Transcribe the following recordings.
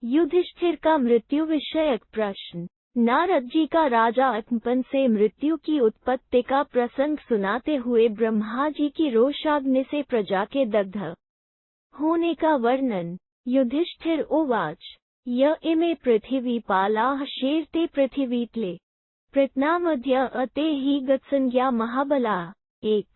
युधिष्ठिर का मृत्यु विषयक प्रश्न। नारद जी का राजा अकम्पन से मृत्यु की उत्पत्ति का प्रसंग सुनाते हुए ब्रह्मा जी की रोषाग्नि से प्रजा के दग्ध होने का वर्णन। युधिष्ठिर उवाच य इमे पृथिवीपालाः शेर्ते पृथिवीतले प्रत्नामध्य अते ही गत्संज्ञा महाबला। एक।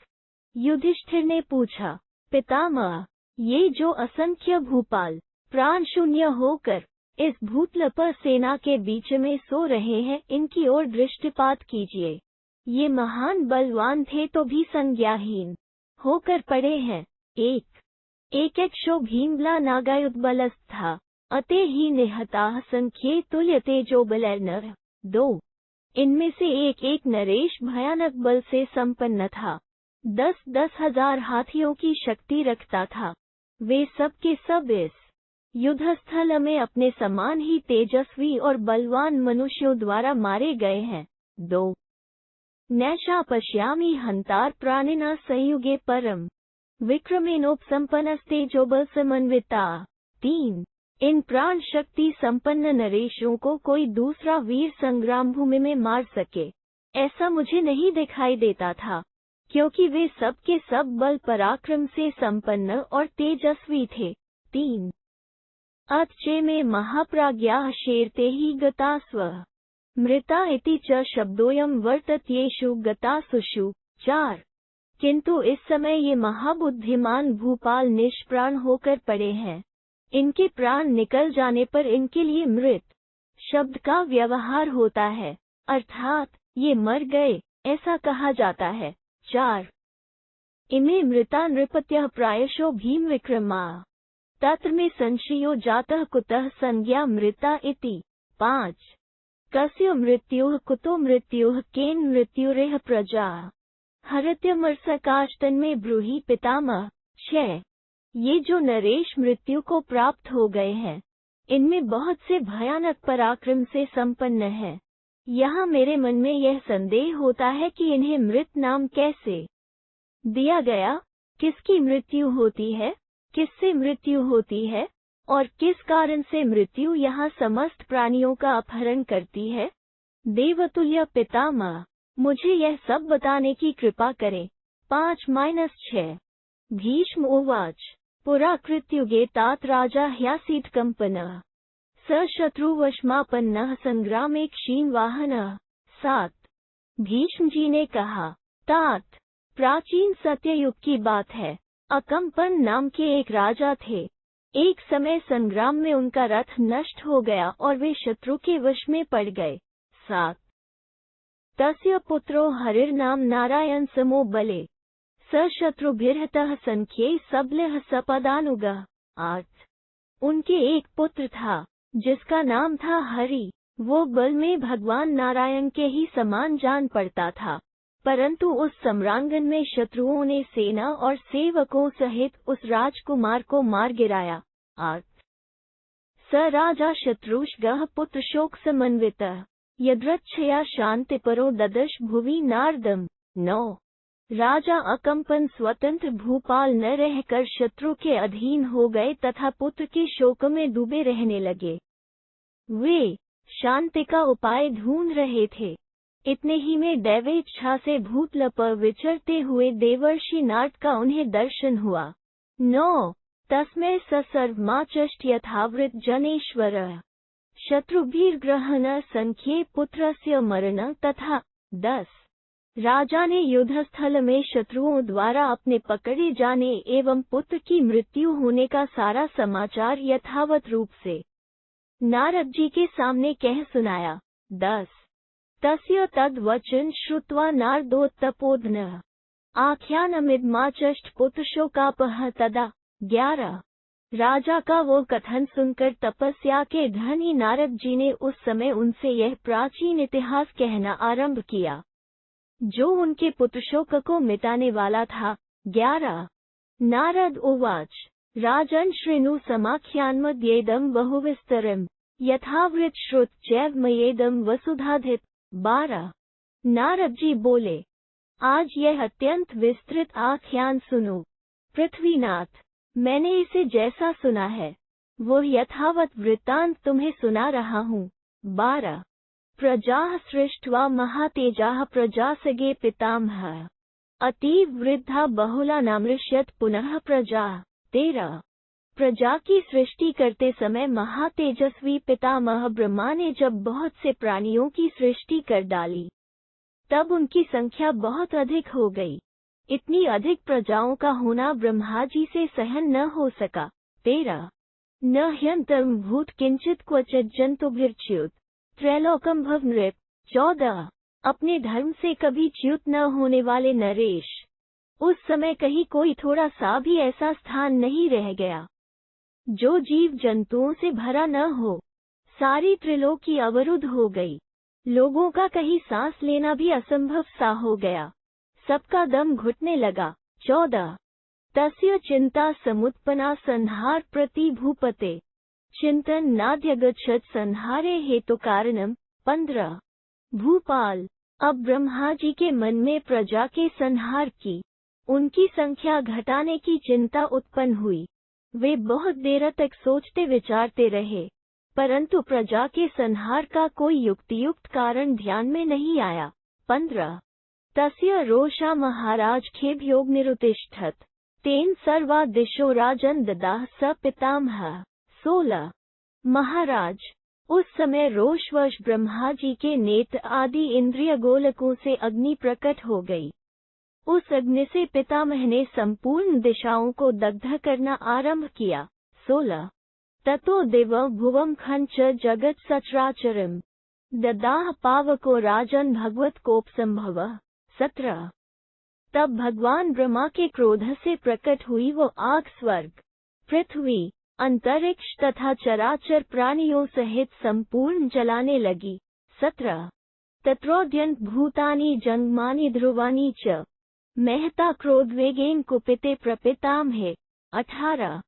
युधिष्ठिर ने पूछा, पितामह, ये जो असंख्य भूपाल प्राण शून्य होकर इस भूतल पर सेना के बीच में सो रहे हैं, इनकी ओर दृष्टिपात कीजिए। ये महान बलवान थे तो भी संज्ञाहीन होकर पड़े हैं। एक क्षो भीमला नागायुधबलस्था अते ही निहताः संख्ये तुल्य तेजो बलैर्नर। 2। इनमें से एक नरेश भयानक बल से संपन्न था, 10,000 हजार हाथियों की शक्ति रखता था। वे सब के सब इस युद्धस्थल में अपने समान ही तेजस्वी और बलवान मनुष्यों द्वारा मारे गए हैं। 2। नैषा पश्यामि हंतार प्राणिना संयुगे परम विक्रमेणोपसंपन्नस्तेजो बल समन्विता। 3। इन प्राण शक्ति संपन्न नरेशों को कोई दूसरा वीर संग्राम भूमि में मार सके, ऐसा मुझे नहीं दिखाई देता था, क्योंकि वे सब के सब बल पराक्रम से संपन्न और तेजस्वी थे। 3। अतचे में महाप्राज्ञाः शेर्ते ही गतास्व मृता इति च शब्दोऽयं वर्तत्येषु गतासुषु। 4। किंतु इस समय ये महाबुद्धिमान भूपाल निष्प्राण होकर पड़े हैं। इनके प्राण निकल जाने पर इनके लिए मृत शब्द का व्यवहार होता है, अर्थात ये मर गए, ऐसा कहा जाता है। 4। इमे मृता नृपत्यः प्रायशो भीम विक्रमा तत्र में संशयो जातः कुतः संज्ञा मृता इति। 5। कस्य मृत्युः कुतो मृत्युः केन मृत्युरेह प्रजा हरत्यमर्सकाष्टन में ब्रूहि पितामह। 6। ये जो नरेश मृत्यु को प्राप्त हो गए हैं, इनमें बहुत से भयानक पराक्रम से संपन्न है। यहाँ मेरे मन में यह संदेह होता है कि इन्हें मृत नाम कैसे दिया गया, किसकी मृत्यु होती है, किससे मृत्यु होती है, और किस कारण से मृत्यु यहाँ समस्त प्राणियों का अपहरण करती है। देवतुल्य पितामह, मुझे यह सब बताने की कृपा करें। 5-6। भीष्म उवाच पुरा कृत्युगे तात राजा ह्यासीत् कंपनः स शत्रुवशमापन्नः संग्रामे क्षीणवाहनः। 7। भीष्म जी ने कहा, तात प्राचीन सत्ययुग की बात है। अकंपन नाम के एक राजा थे। एक समय संग्राम में उनका रथ नष्ट हो गया और वे शत्रु के वश में पड़ गए। 7। तस्य पुत्रो हरिर्नाम नारायण समो बले स शत्रुभिर्हतः संख्ये सबलः सपदानुगः। 8। उनके एक पुत्र था जिसका नाम था हरि। वो बल में भगवान नारायण के ही समान जान पड़ता था, परंतु उस सम्रांगण में शत्रुओं ने सेना और सेवकों सहित उस राजकुमार को मार गिराया। 8। स राजा शत्रुष्गः पुत्र शोक समन्वितः यदृच्छया शांतिपरो ददश भुवि नारदम। 9। राजा अकंपन स्वतंत्र भूपाल न रहकर शत्रु के अधीन हो गए तथा पुत्र के शोक में डूबे रहने लगे। वे शांति का उपाय ढूंढ रहे थे। इतने ही में दैवेच्छा से भूतल पर विचरते हुए देवर्षि नारद का उन्हें दर्शन हुआ। 9। तस्मै स सर्वमाचष्ट यथावृत जनेश्वरः शत्रुभिर्ग्रहण संख्ये पुत्रस्य मरण तथा। 10। राजा ने युद्धस्थल में शत्रुओं द्वारा अपने पकड़े जाने एवं पुत्र की मृत्यु होने का सारा समाचार यथावत रूप से नारद जी के सामने कह सुनाया। 10। तस्य तद्वचन श्रुत्वा नारदोत्तपोधनः आख्यानमिदमाचष्ट पुत्रशोकापः तदा। 11। राजा का वो कथन सुनकर तपस्या के धनी नारद जी ने उस समय उनसे यह प्राचीन इतिहास कहना आरंभ किया, जो उनके पुत्रशोक को मिटाने वाला था। 11। नारद उवाच राजन् शृणु समाख्यानमद्येदं बहुविस्तरम् यथावृत श्रुत चैव मयेदं वसुधाधित। 12। नारद जी बोले, आज यह अत्यंत विस्तृत आख्यान सुनो। पृथ्वीनाथ, मैंने इसे जैसा सुना है वो यथावत वृत्तांत तुम्हें सुना रहा हूँ। 12 प्रजाः सृष्ट्वा महातेजाः प्रजासगे पितामहः अतीव वृद्धा बहुला नामृष्यत पुनः प्रजा। 13 प्रजा की सृष्टि करते समय महातेजस्वी पितामह ब्रह्मा ने जब बहुत से प्राणियों की सृष्टि कर डाली, तब उनकी संख्या बहुत अधिक हो गई। इतनी अधिक प्रजाओं का होना ब्रह्मा जी से सहन न हो सका। 13 न ह्यंतरम भूत किंचित क्वचित जंतुभिर्च्युत त्रैलोकम भव नृप। 14 अपने धर्म से कभी च्युत न होने वाले नरेश, उस समय कहीं कोई थोड़ा सा भी ऐसा स्थान नहीं रह गया जो जीव जंतुओं से भरा न हो। सारी त्रिलोकी अवरुद्ध हो गई। लोगों का कहीं सांस लेना भी असंभव सा हो गया। सबका दम घुटने लगा। 14 तस्य चिंता समुत्पन्ना संहार प्रति भूपते चिंतन नाद्यगच्छत संहारे हेतु कारणम। 15 भूपाल अब ब्रह्मा जी के मन में प्रजा के संहार की, उनकी संख्या घटाने की चिंता उत्पन्न हुई। वे बहुत देर तक सोचते विचारते रहे, परंतु प्रजा के संहार का कोई युक्तियुक्त कारण ध्यान में नहीं आया। 15 तस्य रोषा महाराज खेभयोग निरुतिष्ठत तेन सर्वा दिशो राजन ददाह स पितामहः। 16 महाराज उस समय रोषवश ब्रह्मा जी के नेत्र आदि इंद्रिय गोलकों से अग्नि प्रकट हो गई। उस अग्नि से पितामह ने संपूर्ण दिशाओं को दग्ध करना आरंभ किया। 16 ततो देव भुवम खंच जगत सचराचरम ददाह पावको राजन भगवत कोप संभव। 17 तब भगवान ब्रह्मा के क्रोध से प्रकट हुई वो आग स्वर्ग, पृथ्वी, अंतरिक्ष तथा चराचर प्राणियों सहित संपूर्ण जलाने लगी। 17 तत्रोद्यंत भूतानि जंगमानि ध्रुवानि च महता क्रोधवेगेन कुपिते प्रपितामहे। 18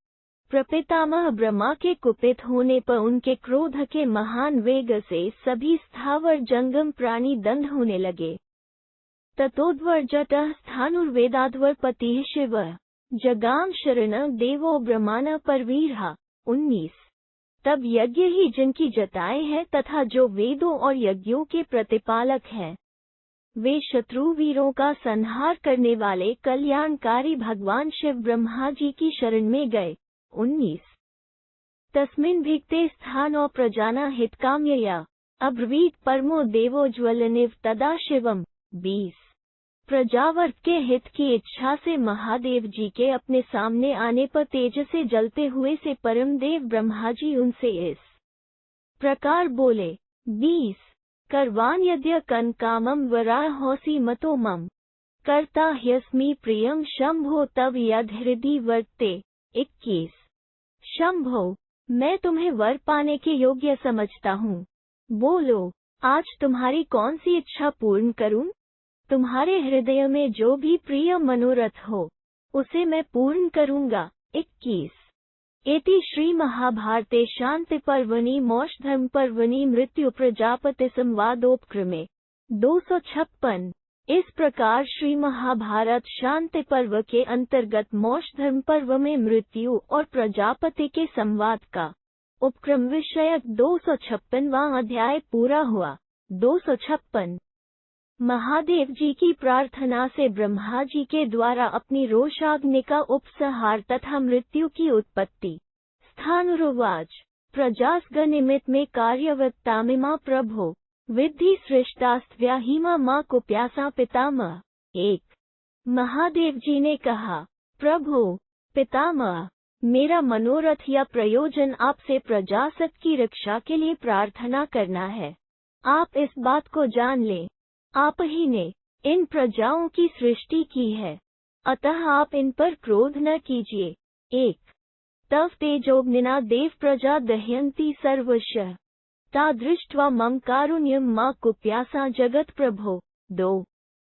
प्रपितामह ब्रह्मा के कुपित होने पर उनके क्रोध के महान वेग से सभी स्थावर जंगम प्राणी दंड होने लगे। ततोद्वर्जतः स्थाणुर्वेदाध्वर्पतिः शिवः जगाम शरण देवो ब्रह्माण परवीरहा। 19 तब यज्ञ ही जिनकी जटाएं हैं तथा जो वेदों और यज्ञों के प्रतिपालक हैं, वे शत्रु वीरों का संहार करने वाले कल्याणकारी भगवान शिव ब्रह्मा जी की शरण में गए। 19 तस्मिन् भिक्ते स्थानो प्रजाना हितकाम्यया अब्रवीत परमो देवो ज्वलनिव तदा शिवम। 20 प्रजावर्ग के हित की इच्छा से महादेव जी के अपने सामने आने पर तेज से जलते हुए से परम देव ब्रह्मा जी उनसे इस प्रकार बोले। 20 करवान यद्य कन कामम वराहोसी मतो मम करता ह्यस्मि प्रियम शंभो तव यद हृदि वर्ते। 21 शंभो मैं तुम्हें वर पाने के योग्य समझता हूँ, बोलो आज तुम्हारी कौन सी इच्छा पूर्ण करूँ। तुम्हारे हृदय में जो भी प्रिय मनोरथ हो उसे मैं पूर्ण करूँगा। 21 एति श्री महाभारते शांति पर्वणि मोक्षधर्म पर्वणि मृत्यु प्रजापति संवादोपक्रमे 256। इस प्रकार श्री महाभारत शांति पर्व के अंतर्गत मोक्ष धर्म पर्व में मृत्यु और प्रजापति के संवाद का उपक्रम विषयक 256वां अध्याय पूरा हुआ। 256 महादेव जी की प्रार्थना से ब्रह्मा जी के द्वारा अपनी रोषाग्नि का उपसंहार तथा मृत्यु की उत्पत्ति। स्थानुरुवाच प्रजासगनिमित में कार्यवत्तामिमा प्रभो विद्धि सृष्टास्त्व्याहिमा माँ को प्यासा पितामह। 1 महादेव जी ने कहा, प्रभु पितामह मेरा मनोरथ या प्रयोजन आपसे प्रजासत की रक्षा के लिए प्रार्थना करना है। आप इस बात को जान लें, आप ही ने इन प्रजाओं की सृष्टि की है, अतः आप इन पर क्रोध न कीजिए। 1 तव तेजोग्निना देव प्रजा दह्यन्ति सर्वशः ता दृष्ट्वा मम कारुण्यम मा कुप्यासा जगत प्रभो। 2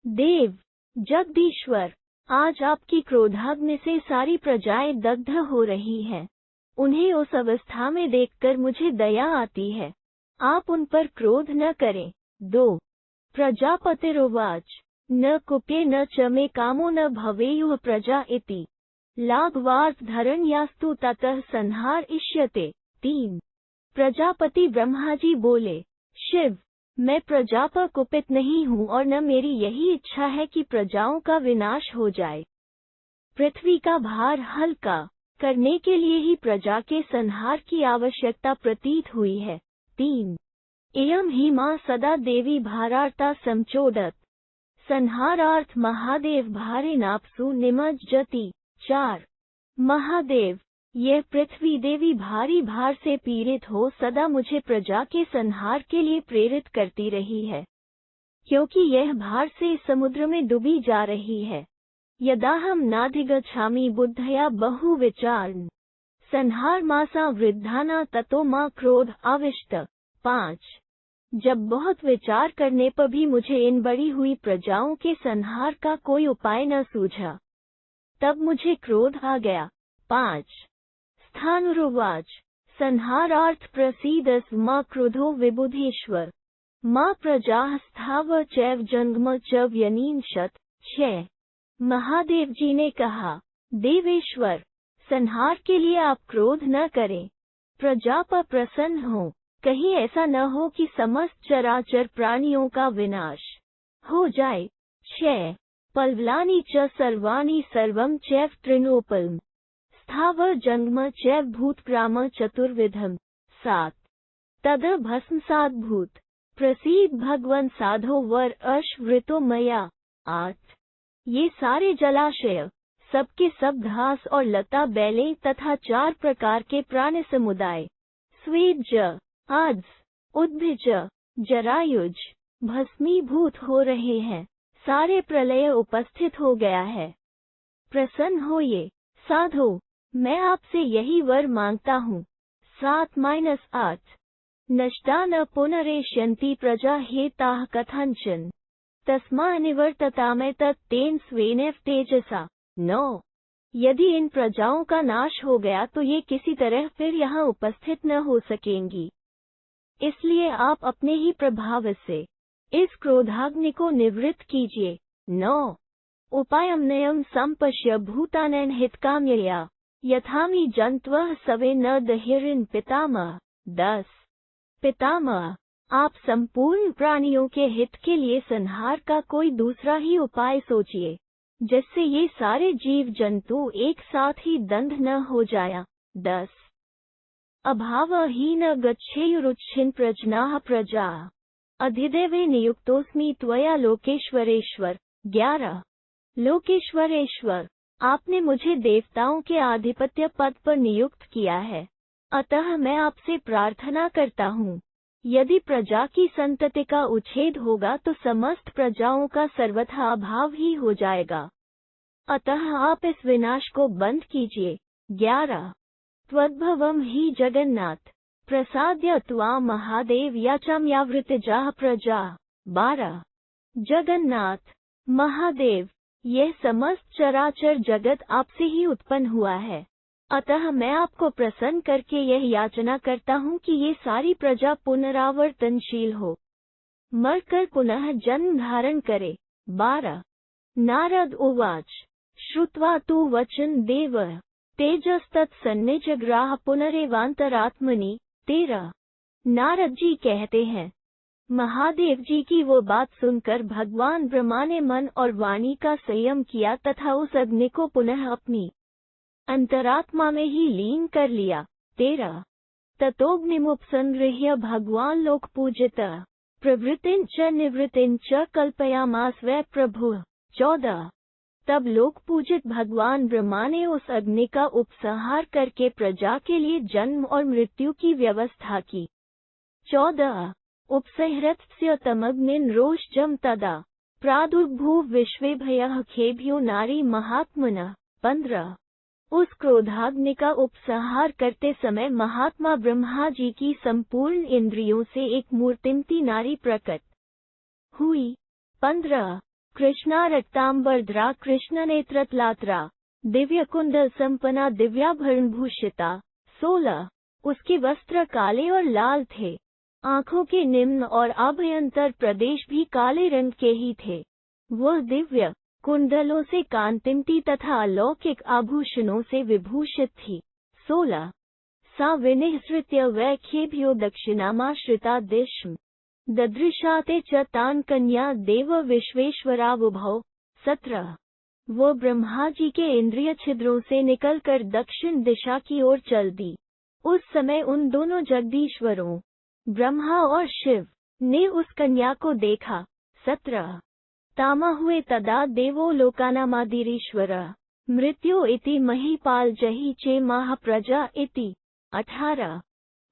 देव जगदीश्वर आज आपकी क्रोधाग्नि से सारी प्रजाएं दग्ध हो रही हैं। उन्हें उस अवस्था में देखकर मुझे दया आती है, आप उन पर क्रोध न करें। 2 प्रजापतिरुवाच न कुप्ये न च मे कामो न भवेयुः प्रजा इति लाघवार्थ धरण यास्तु ततः संहार इष्यते। 3। प्रजापति ब्रह्मा जी बोले, शिव, मैं प्रजा पर कुपित नहीं हूँ और न मेरी यही इच्छा है कि प्रजाओं का विनाश हो जाए। पृथ्वी का भार हल्का करने के लिए ही प्रजा के संहार की आवश्यकता प्रतीत हुई है। 3। एयं हि मां सदा देवी भारार्ता समचोदत संहारार्थ महादेव भारेनाप्सु निमज्जति। 4। महादेव, यह पृथ्वी देवी भारी भार से पीड़ित हो सदा मुझे प्रजा के संहार के लिए प्रेरित करती रही है, क्योंकि यह भार से समुद्र में डूबी जा रही है। यदाहं नाधिगच्छामि बुद्धया बहु विचारन् संहार मासा वृद्धाना ततो मां क्रोध आविष्ट। 5। जब बहुत विचार करने पर भी मुझे इन बड़ी हुई प्रजाओं के संहार का कोई उपाय न सूझा, तब मुझे क्रोध आ गया। 5। स्थाणुरुवाच संहारार्थ प्रसीदस मा क्रोधो विबुधेश्वर मा प्रजाः स्थावर चैव जंगम च व्यनींशत। 6। महादेव जी ने कहा, देवेश्वर, संहार के लिए आप क्रोध न करें, प्रजा पर प्रसन्न हो। कहीं ऐसा न हो कि समस्त चराचर प्राणियों का विनाश हो जाए। 6। पल्वलानि च सर्वाणि सर्वं चैव तृणोपलम् स्थावर जंगम चैव भूतग्राम चतुर्विधम्। 7। तद भस्मसात् भूत प्रसीद भगवन् साधो वर अश्वृतो मया। 8। ये सारे जलाशय, सबके सब घास और लता बैलें तथा 4 प्रकार के प्राणी समुदाय स्वेज, आद्स, उद्भिज, जरायुज भस्मीभूत हो रहे हैं। सारे प्रलय उपस्थित हो गया है। प्रसन्न होइए साधो, मैं आपसे यही वर मांगता हूँ। 7-8। नष्टा न पुनरेष्यन्ति प्रजा हेताः कथंचन तस्मा निवर्ततामै तत्तेन स्वेनैव तेजसा। 9। यदि इन प्रजाओं का नाश हो गया तो ये किसी तरह फिर यहाँ उपस्थित न हो सकेंगी, इसलिए आप अपने ही प्रभाव से इस क्रोधाग्नि को निवृत्त कीजिए। 9। उपायं नयं संपश्य भूतानैन हितकाम्यया यथामि जन्तवः सवे न दहिरिन पितामह। 10। पितामह, आप संपूर्ण प्राणियों के हित के लिए संहार का कोई दूसरा ही उपाय सोचिए, जिससे ये सारे जीव जंतु एक साथ ही दंध न हो जाया। 10। अभावहीन गच्छेयुरुच्छिन्न प्रजनाः प्रजा अधिदेवे नियुक्तोऽस्मि त्वया लोकेश्वरेश्वर। 11। लोकेश्वरेश्वर, आपने मुझे देवताओं के आधिपत्य पद पर नियुक्त किया है, अतः मैं आपसे प्रार्थना करता हूँ, यदि प्रजा की संतति का उच्छेद होगा तो समस्त प्रजाओं का सर्वथा अभाव ही हो जाएगा, अतः आप इस विनाश को बंद कीजिए। 11। त्वद्भवं हि जगन्नाथ प्रसाद्य त्वां महादेव याचाम्यावृतजाः प्रजा। 12। जगन्नाथ, महादेव, यह समस्त चराचर जगत आपसे ही उत्पन्न हुआ है, अतः मैं आपको प्रसन्न करके यह याचना करता हूँ कि ये सारी प्रजा पुनरावर्तनशील हो, मरकर पुनः जन्म धारण करे। 12। नारद उवाच श्रुत्वा तु वचन देवः तेजस्तत्सन्निजग्राह पुनरेवांतरात्मनि। 13। नारद जी कहते हैं, महादेव जी की वो बात सुनकर भगवान ब्रह्मा ने मन और वाणी का संयम किया तथा उस अग्नि को पुनः अपनी अंतरात्मा में ही लीन कर लिया। 13। ततोऽग्निमुपसंगृह्य भगवान लोक पूजितः प्रवृत्तिं च निवृत्तिं च कल्पयामास वै प्रभुः। 14। तब लोक पूजित भगवान ब्रह्मा ने उस अग्नि का उपसंहार करके प्रजा के लिए जन्म और मृत्यु की व्यवस्था की। 14। उपसंहृत्य तमग्निन् रोषजं तदा प्रादुर्भूव विश्वेभयः खेभ्यो नारी महात्मनः। 15। उस क्रोधाग्नि का उपसंहार करते समय महात्मा ब्रह्मा जी की संपूर्ण इंद्रियों से एक मूर्तिमती नारी प्रकट हुई। 15। कृष्णा रक्तांबरधरा कृष्ण नेत्रतलात्रा दिव्य कुंडल संपन्ना दिव्याभरण भूषिता। 16। उसके वस्त्र काले और लाल थे, आँखों के निम्न और अभ्यंतर प्रदेश भी काले रंग के ही थे। वह दिव्य कुंडलों से कांतिमती तथा अलौकिक आभूषणों से विभूषित थी। 16 सा विनिहृत्य वैख्येभ्यो दक्षिणामाश्रिता दिश्म ददृशाते च तान् कन्या देव विश्वेश्वरावुभौ। 17 वो ब्रह्मा जी के इंद्रिय छिद्रों से निकलकर दक्षिण दिशा की ओर चल दी। उस समय उन दोनों जगदीश्वरों ब्रह्मा और शिव ने उस कन्या को देखा। 17 तामा हुए तदा देवो लोकानामादिरीश्वर मृत्यु इति महीपाल जहि चे महाप्रजा इति। 18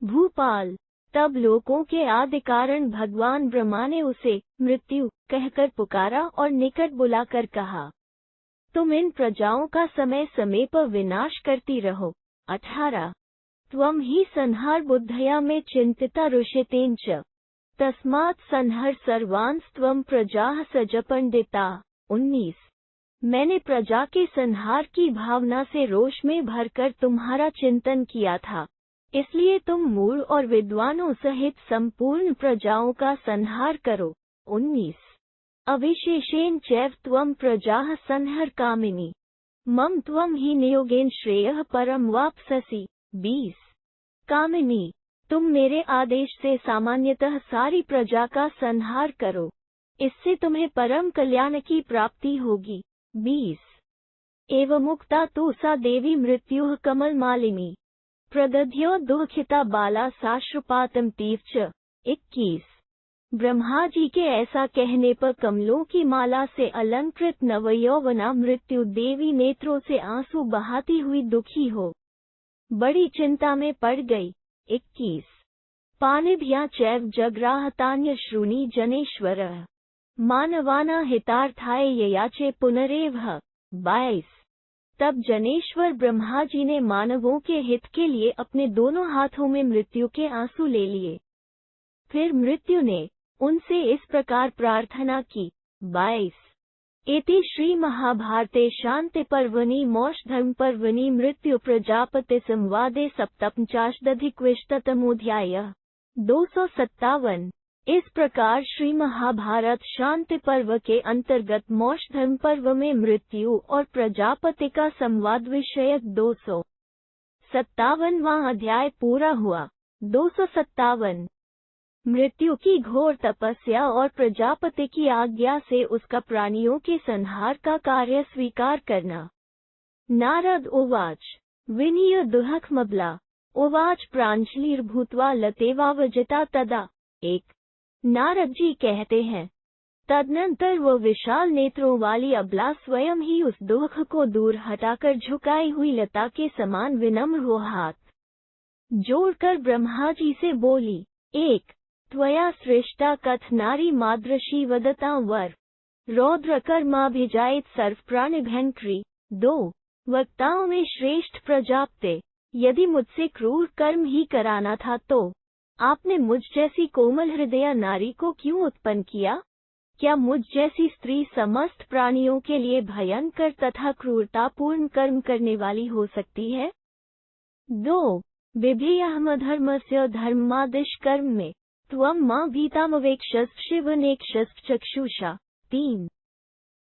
भूपाल तब लोकों के आदि कारण भगवान ब्रह्मा ने उसे मृत्यु कहकर पुकारा और निकट बुलाकर कहा, तुम इन प्रजाओं का समय समय पर विनाश करती रहो। 18 त्वं ही संहार बुद्धया में चिंतिता ऋषितेन च तस्मात् संहर सर्वांस्त्वं प्रजाः सज पंडिता। 19 मैंने प्रजा के संहार की भावना से रोष में भरकर तुम्हारा चिंतन किया था, इसलिए तुम मूढ़ और विद्वानों सहित संपूर्ण प्रजाओं का संहार करो। 19 अविशेषेण चैव त्वं प्रजाः संहर कामिनी मम त्वं ही नियोगेन श्रेयः परम वाप्स्यसि। 20 कामिनी तुम मेरे आदेश से सामान्यतः सारी प्रजा का संहार करो, इससे तुम्हें परम कल्याण की प्राप्ति होगी। 20 एवमुक्ता तु सा देवी मृत्युः कमल मालिनी प्रदध्यो दुःखिता बाला साश्रुपातम तीव्च। 21 ब्रह्मा जी के ऐसा कहने पर कमलों की माला से अलंकृत नवयौवना मृत्यु देवी नेत्रों से आंसू बहाती हुई दुखी हो बड़ी चिंता में पड़ गई। 21 पाणिभ्या चैव जग्राहतान्य श्रूणि जनेश्वरः मानवाना हितार्थाय ययाचे पुनरेव। 22 तब जनेश्वर ब्रह्मा जी ने मानवों के हित के लिए अपने दोनों हाथों में मृत्यु के आंसू ले लिए। फिर मृत्यु ने उनसे इस प्रकार प्रार्थना की। 22 एति श्री महाभारते शांति पर्वणि मोक्षधर्म पर्वणि मृत्यु प्रजापति संवादे 57 257 इस प्रकार श्री महाभारत शांति पर्व के अंतर्गत मोक्ष धर्म पर्व में मृत्यु और प्रजापति का संवाद विषयक 257वां अध्याय पूरा हुआ। 257 मृत्यु की घोर तपस्या और प्रजापति की आज्ञा से उसका प्राणियों के संहार का कार्य स्वीकार करना। नारद उवाच विनीय दुहखमबला उवाच प्रांजलिर्भूत्वा लतेवावजिता तदा। 1 नारद जी कहते हैं, तदनंतर वह विशाल नेत्रों वाली अबला स्वयं ही उस दुख को दूर हटाकर झुकाई हुई लता के समान विनम्र हो हाथ जोड़कर ब्रह्मा जी से बोली। 1 त्वया सृष्टा कथ नारी मादृशी वदता वर रौद्र कर्माभिजायत सर्व प्राणिभयंकरी। 2 वक्ताओं में श्रेष्ठ प्रजापते, यदि मुझसे क्रूर कर्म ही कराना था तो आपने मुझ जैसी कोमल हृदय नारी को क्यों उत्पन्न किया? क्या मुझ जैसी स्त्री समस्त प्राणियों के लिए भयंकर तथा क्रूरतापूर्ण कर्म करने वाली हो सकती है? 2 बिभियहमधर्मस्य धर्मादिष्कर्म में त्वं मां भीतामवेक्षस्व शिवनेक्षस्व चक्षुषा। 3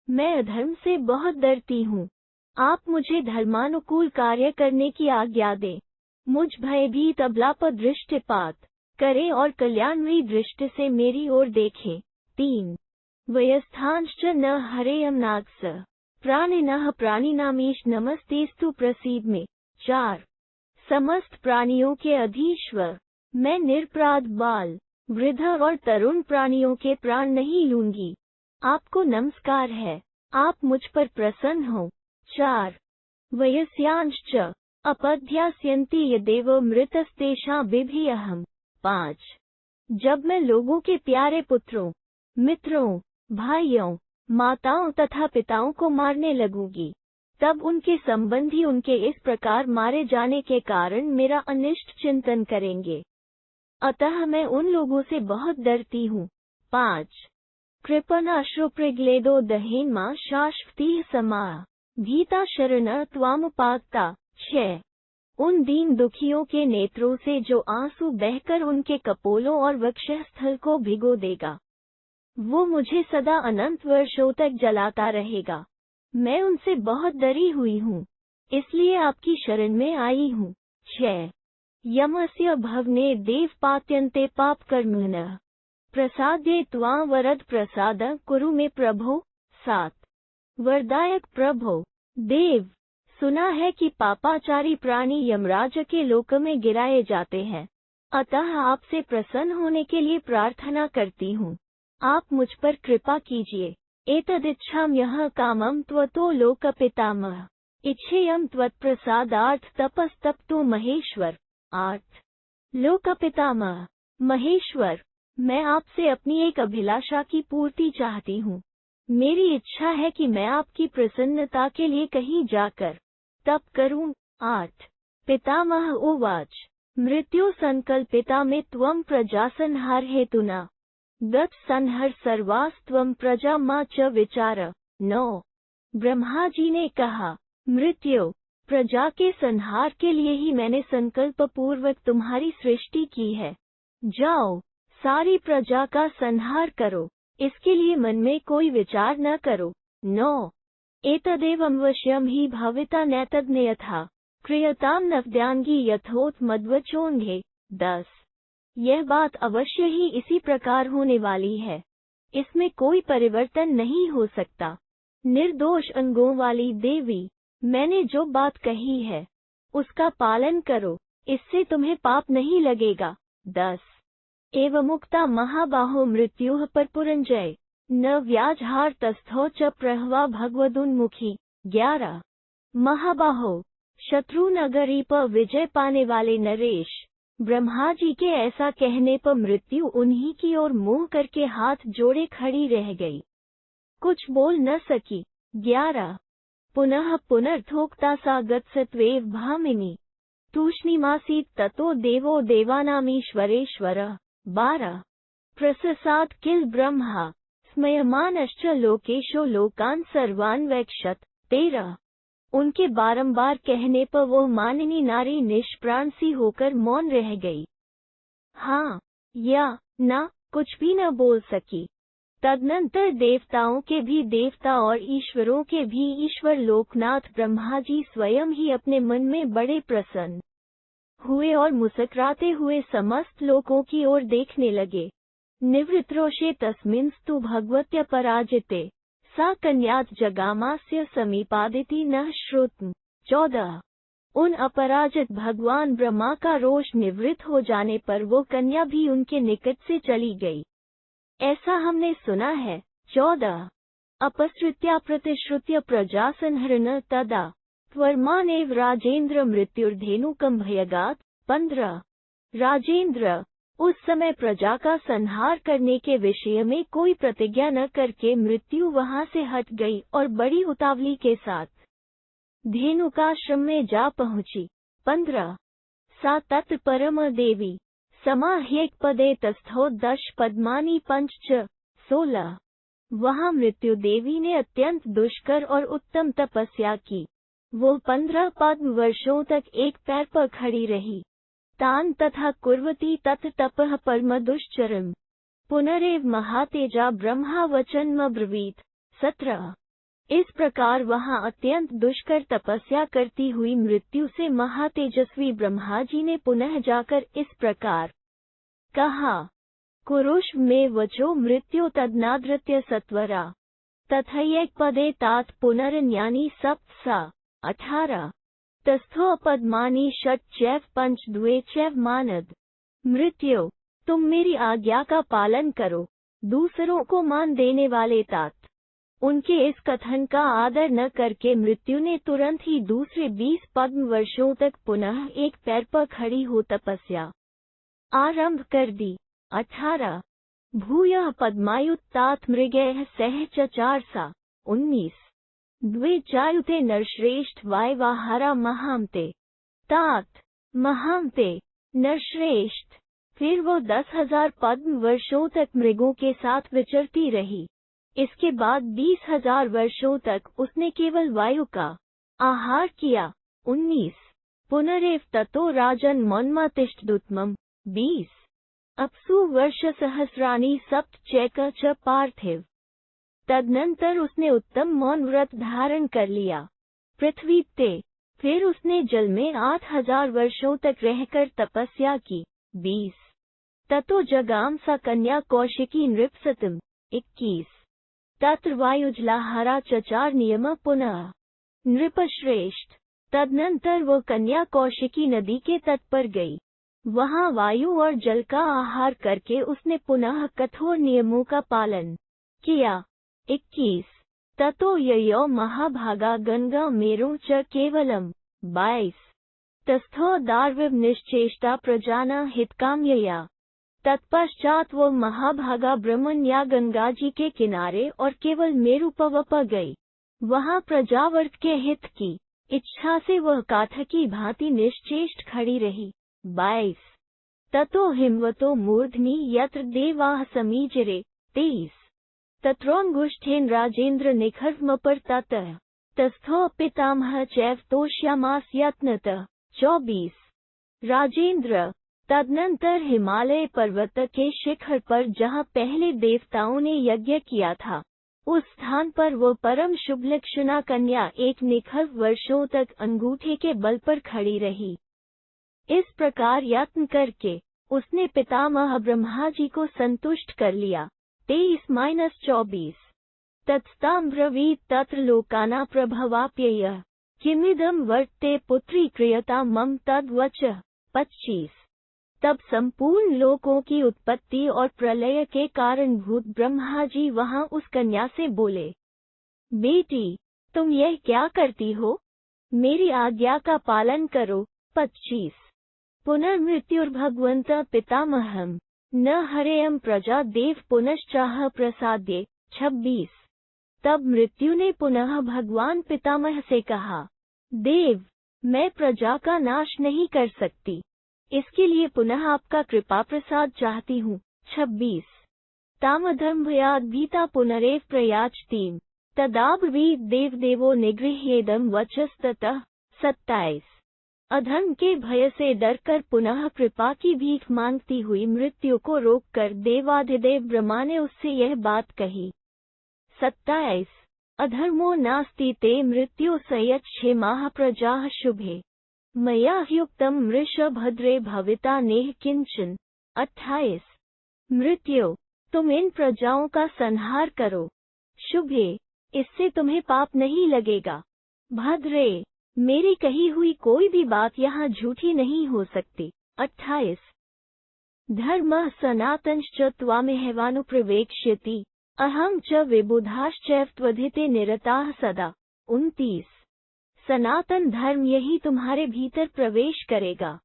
मैं अधर्म से बहुत डरती हूँ, आप मुझे धर्मानुकूल कार्य करने की आज्ञा दें। मुझ भयभीत अबला पर दृष्टिपात करे और कल्याणमयी दृष्टि से मेरी ओर देखें। 3 वयस्थांश्च न हरेयम नागस प्राणिनः प्राणिनामीश नमस्तेस्तु प्रसीद में। 4 समस्त प्राणियों के अधीश्वर, मैं निरपराध बाल वृद्ध और तरुण प्राणियों के प्राण नहीं लूंगी। आपको नमस्कार है, आप मुझ पर प्रसन्न हो। 4 वयस्यांश्च अपध्यास्यन्ति यदेव मृतस्तेषां बिभियहम्। 5 जब मैं लोगों के प्यारे पुत्रों, मित्रों, भाइयों, माताओं तथा पिताओं को मारने लगूंगी, तब उनके संबंधी उनके इस प्रकार मारे जाने के कारण मेरा अनिष्ट चिंतन करेंगे। अतः मैं उन लोगों से बहुत डरती हूँ। 5 कृपणाश्रुप्रग्लेदो दहेन्मा शाश्वतीः समा भीता शरण त्वामुपागता। 6 उन दीन दुखियों के नेत्रों से जो आंसू बहकर उनके कपोलों और वक्षस्थल को भिगो देगा, वो मुझे सदा अनंत वर्षों तक जलाता रहेगा। मैं उनसे बहुत डरी हुई हूँ, इसलिए आपकी शरण में आई हूँ। 6 यमस्य भवने देवपात्यन्ते पाप कर्मणः प्रसाद्ये त्वां वरद प्रसाद कुरु मे प्रभो। 7 वरदायक प्रभो। देव, सुना है कि पापाचारी प्राणी यमराज के लोक में गिराए जाते हैं, अतः आपसे प्रसन्न होने के लिए प्रार्थना करती हूँ। आप मुझ पर कृपा कीजिए। एतदिच्छाम्यः कामं त्वतो लोकपितामह इच्छेयं त्वत्प्रसादार्थ तपस्तप्तो महेश्वर। 8 लोकपितामह। महेश्वर, मैं आपसे अपनी एक अभिलाषा की पूर्ति चाहती हूँ। मेरी इच्छा है कि मैं आपकी प्रसन्नता के लिए कहीं जाकर तप करूं। 8 पितामह उवाच मृत्यु संकल्पिता में त्वं प्रजा संहार हेतुना दत्त संहर सर्वास्त्वं प्रजा मा च विचार। 9 ब्रह्मा जी ने कहा, मृत्यु, प्रजा के संहार के लिए ही मैंने संकल्प पूर्वक तुम्हारी सृष्टि की है। जाओ, सारी प्रजा का संहार करो, इसके लिए मन में कोई विचार न करो। 9 एतदेवं वश्यं हि भविता नैतज्ञयथा क्रियताम नवद्यांगी यथोत मद्वचोंगे। 10 यह बात अवश्य ही इसी प्रकार होने वाली है, इसमें कोई परिवर्तन नहीं हो सकता। निर्दोष अंगों वाली देवी, मैंने जो बात कही है उसका पालन करो, इससे तुम्हें पाप नहीं लगेगा। 10 एवमुक्ता महाबाहो मृत्युः परपुरंजय न व्याजहार तस्थो च प्रहवा भगवदुन्मुखी। 11 महाबाहो, शत्रु नगरी पर विजय पाने वाले नरेश, ब्रह्मा जी के ऐसा कहने पर मृत्यु उन्हीं की ओर मुंह करके हाथ जोड़े खड़ी रह गई, कुछ बोल न सकी। 11 पुनः पुनर्थोक्ता सा गत्सत्वेव भामिनी तूष्णीमासीत् ततो देवो देवानामीश्वरेश्वरः। 12 प्रससाद किल ब्रह्मा स्मयमानश्च लोकेशो लोकान् सर्वान् वैक्षत। 13 उनके बारंबार कहने पर वो माननी नारी निष्प्राण सी होकर मौन रह गई, हाँ या ना कुछ भी न बोल सकी। तदनंतर देवताओं के भी देवता और ईश्वरों के भी ईश्वर लोकनाथ ब्रह्मा जी स्वयं ही अपने मन में बड़े प्रसन्न हुए और मुस्कुराते हुए समस्त लोकों की ओर देखने लगे। निवृत्रोषे तस्मिंस्तु भगवत्य पराजिते सा कन्यात जगामास्य समीपादिति न श्रुतम्। 14 उन अपराजित भगवान ब्रह्मा का रोष निवृत्त हो जाने पर वो कन्या भी उनके निकट से चली गई, ऐसा हमने सुना है। 14 अपसृत्या प्रतिश्रुत्य प्रजा संहरण तदा त्वर्मानेव राजेंद्र मृत्युर्धेनुकं भयगात्। 15 राजेंद्र, उस समय प्रजा का संहार करने के विषय में कोई प्रतिज्ञा न करके मृत्यु वहां से हट गई और बड़ी उतावली के साथ धेनुकाश्रम में जा पहुंची। 15 सा तत्र परम देवी समाह्येक पदे तस्थो 10 पद्मानी पंच च। 16 वहां मृत्यु देवी ने अत्यंत दुष्कर और उत्तम तपस्या की, वो 15 पद्म वर्षों तक एक पैर पर खड़ी रही। तान तथा कुर्वती तत् तपः परम दुश्चरम पुनरेव महातेजा ब्रह्मा वचनमब्रवीत। 17 इस प्रकार वहां अत्यंत दुष्कर तपस्या करती हुई मृत्यु से महातेजस्वी ब्रह्मा जी ने पुनः जाकर इस प्रकार कहा, कुरुष्व में वचो मृत्यु तदनादृत्य सत्वरा तथैक पदे तात पुनरन्यानि सप्त सा। 18 तस्थो पद्मानि षट् चैव पंच द्वे चैव मानद। मृत्यु, तुम मेरी आज्ञा का पालन करो, दूसरों को मान देने वाले तात। उनके इस कथन का आदर न करके मृत्यु ने तुरंत ही दूसरे 20 पद्म वर्षों तक पुनः एक पैर पर खड़ी हो तपस्या आरंभ कर दी। 18 भूयः पद्मायुत्तात मृगैः सह चचार सा। 19 द्वे चायुते नरश्रेष्ठ वायवाहारा महामते तात महामते नरश्रेष्ठ। फिर वो 10,000 पद्म वर्षों तक मृगों के साथ विचरती रही। इसके बाद 20,000 वर्षों तक उसने केवल वायु का आहार किया। 19 पुनरेव ततो राजन मन्मतिष्ठदुत्तमम्। 20 अप्सु वर्ष सहस्राणि सप्त चैक च पार्थिव। तदनंतर उसने उत्तम मौन व्रत धारण कर लिया। पृथ्वी ते फिर उसने जल में 8000 वर्षों तक रहकर तपस्या की। 20 ततो जगाम सा कन्या कौशिकी नृपसतम। 21 तत्र वायुजलाहारा चचार नियम पुनः। नृपश्रेष्ठ तदनंतर वो कन्या कौशिकी नदी के तट पर गई। वहां वायु और जल का आहार करके उसने पुनः कठोर नियमों का पालन किया। 21 ततो ययो महाभागा गंगा मेरु च केवलम। 22 तस्थो दार्विव निश्चेष्टा प्रजाना हितकाम्यया। तत्पश्चात वो महाभागा ब्रह्मन या गंगा जी के किनारे और केवल मेरु पवप गई। वहां प्रजावर्ग के हित की इच्छा से वह काठ की भांति निश्चेष्ट खड़ी रही। 22 ततो हिमवतो मूर्धनि यत्र देवाः समीचरे। 23 तत्रोंगुष्ठेन राजेंद्र निखर्वमपर ततः तस्थो पितामह चैव तोष्यामास यत्नतः। 24 राजेंद्र तदनंतर हिमालय पर्वत के शिखर पर जहाँ पहले देवताओं ने यज्ञ किया था, उस स्थान पर वो परम शुभ लक्षणा कन्या एक निखर वर्षों तक अंगूठे के बल पर खड़ी रही। इस प्रकार यत्न करके उसने पितामह ब्रह्मा जी को संतुष्ट कर लिया। 23-24 तत्स्तां ब्रवीत तत्र लोकाना प्रभवाप्ययः किमिदं वर्तते पुत्री क्रियता मम तद्वचः। 25 तब संपूर्ण लोकों की उत्पत्ति और प्रलय के कारण भूत ब्रह्मा जी वहां उस कन्या से बोले, बेटी तुम यह क्या करती हो? मेरी आज्ञा का पालन करो। 25 पुनर्मृत्युर्भगवन्त पितामहम् न हरेयम प्रजा देव पुनश्चाह प्रसाद्ये। 26 तब मृत्यु ने पुनः भगवान पितामह से कहा, देव मैं प्रजा का नाश नहीं कर सकती, इसके लिए पुनः आपका कृपा प्रसाद चाहती हूँ। 26 तामधर्मभयाद् भीता पुनरेव प्रयाचतीम तदाब्रवीत देवदेवो निगृह्येदं वचस्ततः। 27 अधर्म के भय से डरकर पुनः कृपा की भीख मांगती हुई मृत्यु को रोककर देवाधिदेव ब्रह्मा ने उससे यह बात कही। 27 अधर्मो नास्ति ते मृत्यु सयच्छेमाः प्रजाः शुभे मया ह्युक्तम वृषभद्रे भविता नेह किंचन। 28 मृत्यु तुम इन प्रजाओं का संहार करो, शुभे इससे तुम्हें पाप नहीं लगेगा। भद्रे मेरी कही हुई कोई भी बात यहाँ झूठी नहीं हो सकती। 28 धर्मः सनातनश्च त्वामेवानुप्रवेक्ष्यति अहं च विबुधाश्चैव त्वधिते निरताः सदा। 29 सनातन धर्म यही तुम्हारे भीतर प्रवेश करेगा,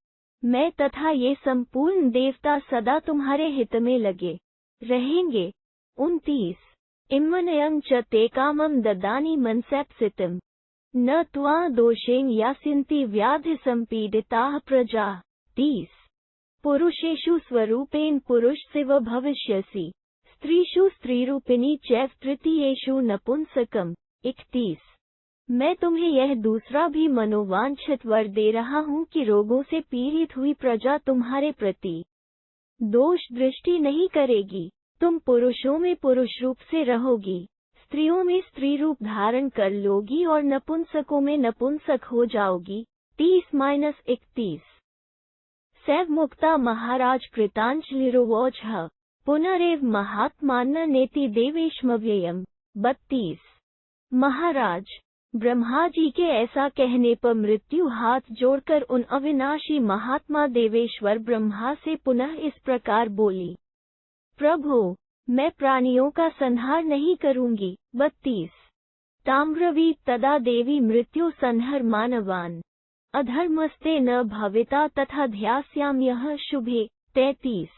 मैं तथा ये संपूर्ण देवता सदा तुम्हारे हित में लगे रहेंगे। 29 इम्मनयं च ते कामं ददानि मनसैप्सितम् न त्वा दोषेन यास्यन्ति व्याधि संपीडिताः प्रजाः। 30 पुरुषेषु स्वरूपेण पुरुषसिव भविष्यसि स्त्रीषु स्त्रीरूपिणी चैव तृतीयेषु नपुंसकम्। 31 मैं तुम्हें यह दूसरा भी मनोवांछित वर दे रहा हूँ कि रोगों से पीड़ित हुई प्रजा तुम्हारे प्रति दोष दृष्टि नहीं करेगी, तुम पुरुषों में पुरुष रूप से रहोगी, स्त्रियों में स्त्री रूप धारण कर लोगी और नपुंसकों में नपुंसक हो जाओगी। 30-31 सैव मुक्ता महाराज कृतांजलिरुवोचः पुनरेव महात्मान्न नेति देवेशमव्ययम्। 32 महाराज ब्रह्मा जी के ऐसा कहने पर मृत्यु हाथ जोड़कर उन अविनाशी महात्मा देवेश्वर ब्रह्मा से पुनः इस प्रकार बोली, प्रभु मैं प्राणियों का संहार नहीं करूंगी। 32 ताम्रवीत तदा देवी मृत्यु संहर मानवान अधर्मस्ते न भविता तथा ध्यास्याम्यः शुभे। 33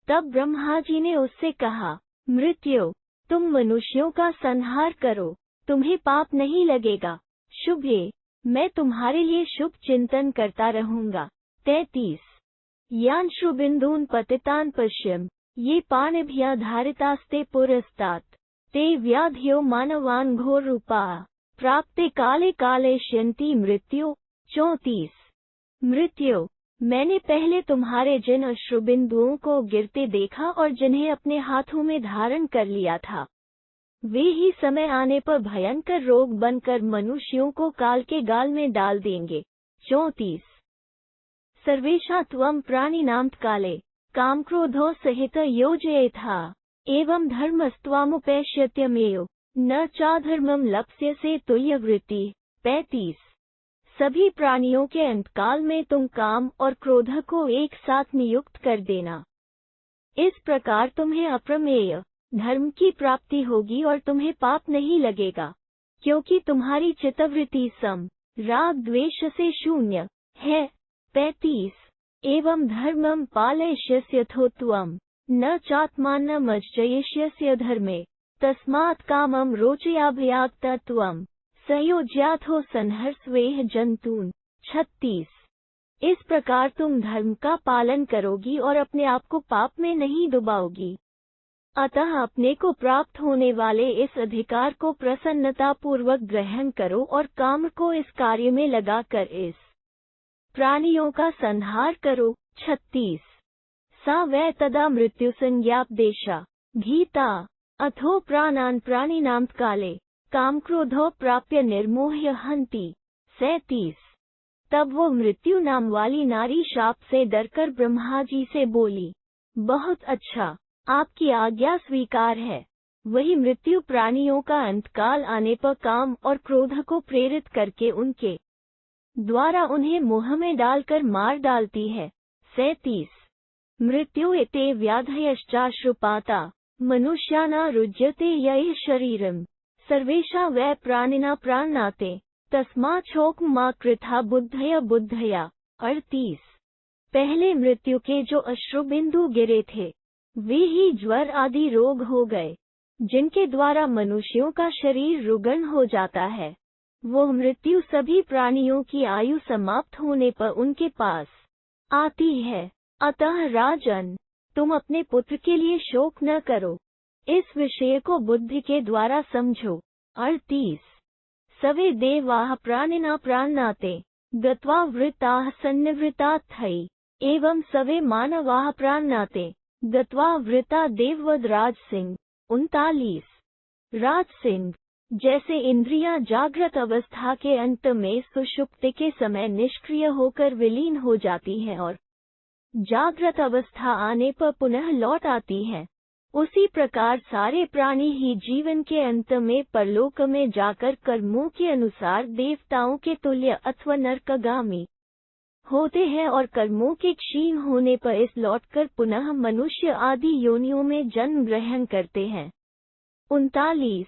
तब ब्रह्मा जी ने उससे कहा, मृत्यु तुम मनुष्यों का संहार करो, तुम्हें पाप नहीं लगेगा, शुभे मैं तुम्हारे लिए शुभ चिंतन करता रहूंगा। 33 यान श्रुबिंदून पतितान पश्यम ये पाणिभ्यः धारितास्ते पुरस्तात् ते व्याधियो मानवान घोर रूपा प्राप्ते काले कालेष्यन्ति मृत्यु। 34 मृत्यु मैंने पहले तुम्हारे जिन अश्रुबिंदुओं को गिरते देखा और जिन्हें अपने हाथों में धारण कर लिया था, वे ही समय आने पर भयंकर रोग बनकर मनुष्यों को काल के गाल में डाल देंगे। 34 सर्वेषां त्वं प्राणिनां काले काम क्रोधो सहित योजयेथा एवं धर्मस्त्वामुपैष्यत्यमेव न चाधर्मं लप्स्यसे तुल्यवृत्ति। 35 सभी प्राणियों के अंतकाल में तुम काम और क्रोध को एक साथ नियुक्त कर देना। इस प्रकार तुम्हें अप्रमेय धर्म की प्राप्ति होगी और तुम्हें पाप नहीं लगेगा, क्योंकि तुम्हारी चित्तवृत्ति सम राग द्वेष से शून्य है। 35 एवं धर्मं पालयिष्यस्यथो त्वं न चात्मानमर्जयिष्यस्य धर्मे तस्मात् कामं रोचयाभयाक्ता त्वं संयोज्याथो संहर्षवेह जंतून। 36 इस प्रकार तुम धर्म का पालन करोगी और अपने आप को पाप में नहीं डुबाओगी। अतः अपने को प्राप्त होने वाले इस अधिकार को प्रसन्नतापूर्वक ग्रहण करो और काम को इस कार्य में लगाकर इस प्राणियों का संहार करो। 36 सा वै तदा मृत्यु संज्ञापदेशा भीता अथो प्राणान् प्राणिनां काले काम क्रोधो प्राप्य निर्मोह्य हन्ति। 37 तब वो मृत्यु नाम वाली नारी शाप से डरकर ब्रह्मा जी से बोली, बहुत अच्छा, आपकी आज्ञा स्वीकार है। वही मृत्यु प्राणियों का अंतकाल आने पर काम और क्रोध को प्रेरित करके उनके द्वारा उन्हें मोह में डालकर मार डालती है। 37 मृत्यु एते व्याधयश्चाश्रुपाता मनुष्याना रुज्यते यैः शरीरम सर्वेषां वै प्राणिना प्राणनाते तस्मात् शोक मा कृथा बुद्धया बुद्धया। 38 पहले मृत्यु के जो अश्रुबिंदु गिरे थे वे ही ज्वर आदि रोग हो गए, जिनके द्वारा मनुष्यों का शरीर रुग्ण हो जाता है। वो मृत्यु सभी प्राणियों की आयु समाप्त होने पर उनके पास आती है। अतः राजन, तुम अपने पुत्र के लिए शोक न करो, इस विषय को बुद्धि के द्वारा समझो। 38 सवे देवाः प्राणिना प्राणनाते गत्वा वृताः सन्निवृत्तार्थै एवं सवे मानवाः प्राणनाते गत्वा वृता देववद। राज सिंह 39 राज सिंह, जैसे इंद्रियां जागृत अवस्था के अंत में सुषुप्ति के समय निष्क्रिय होकर विलीन हो जाती हैं और जागृत अवस्था आने पर पुनः लौट आती है, उसी प्रकार सारे प्राणी ही जीवन के अंत में परलोक में जाकर कर्मों के अनुसार देवताओं के तुल्य अथवा नरकगामी होते हैं और कर्मों के क्षीण होने पर इस लौटकर पुनः मनुष्य आदि योनियों में जन्म ग्रहण करते हैं। 39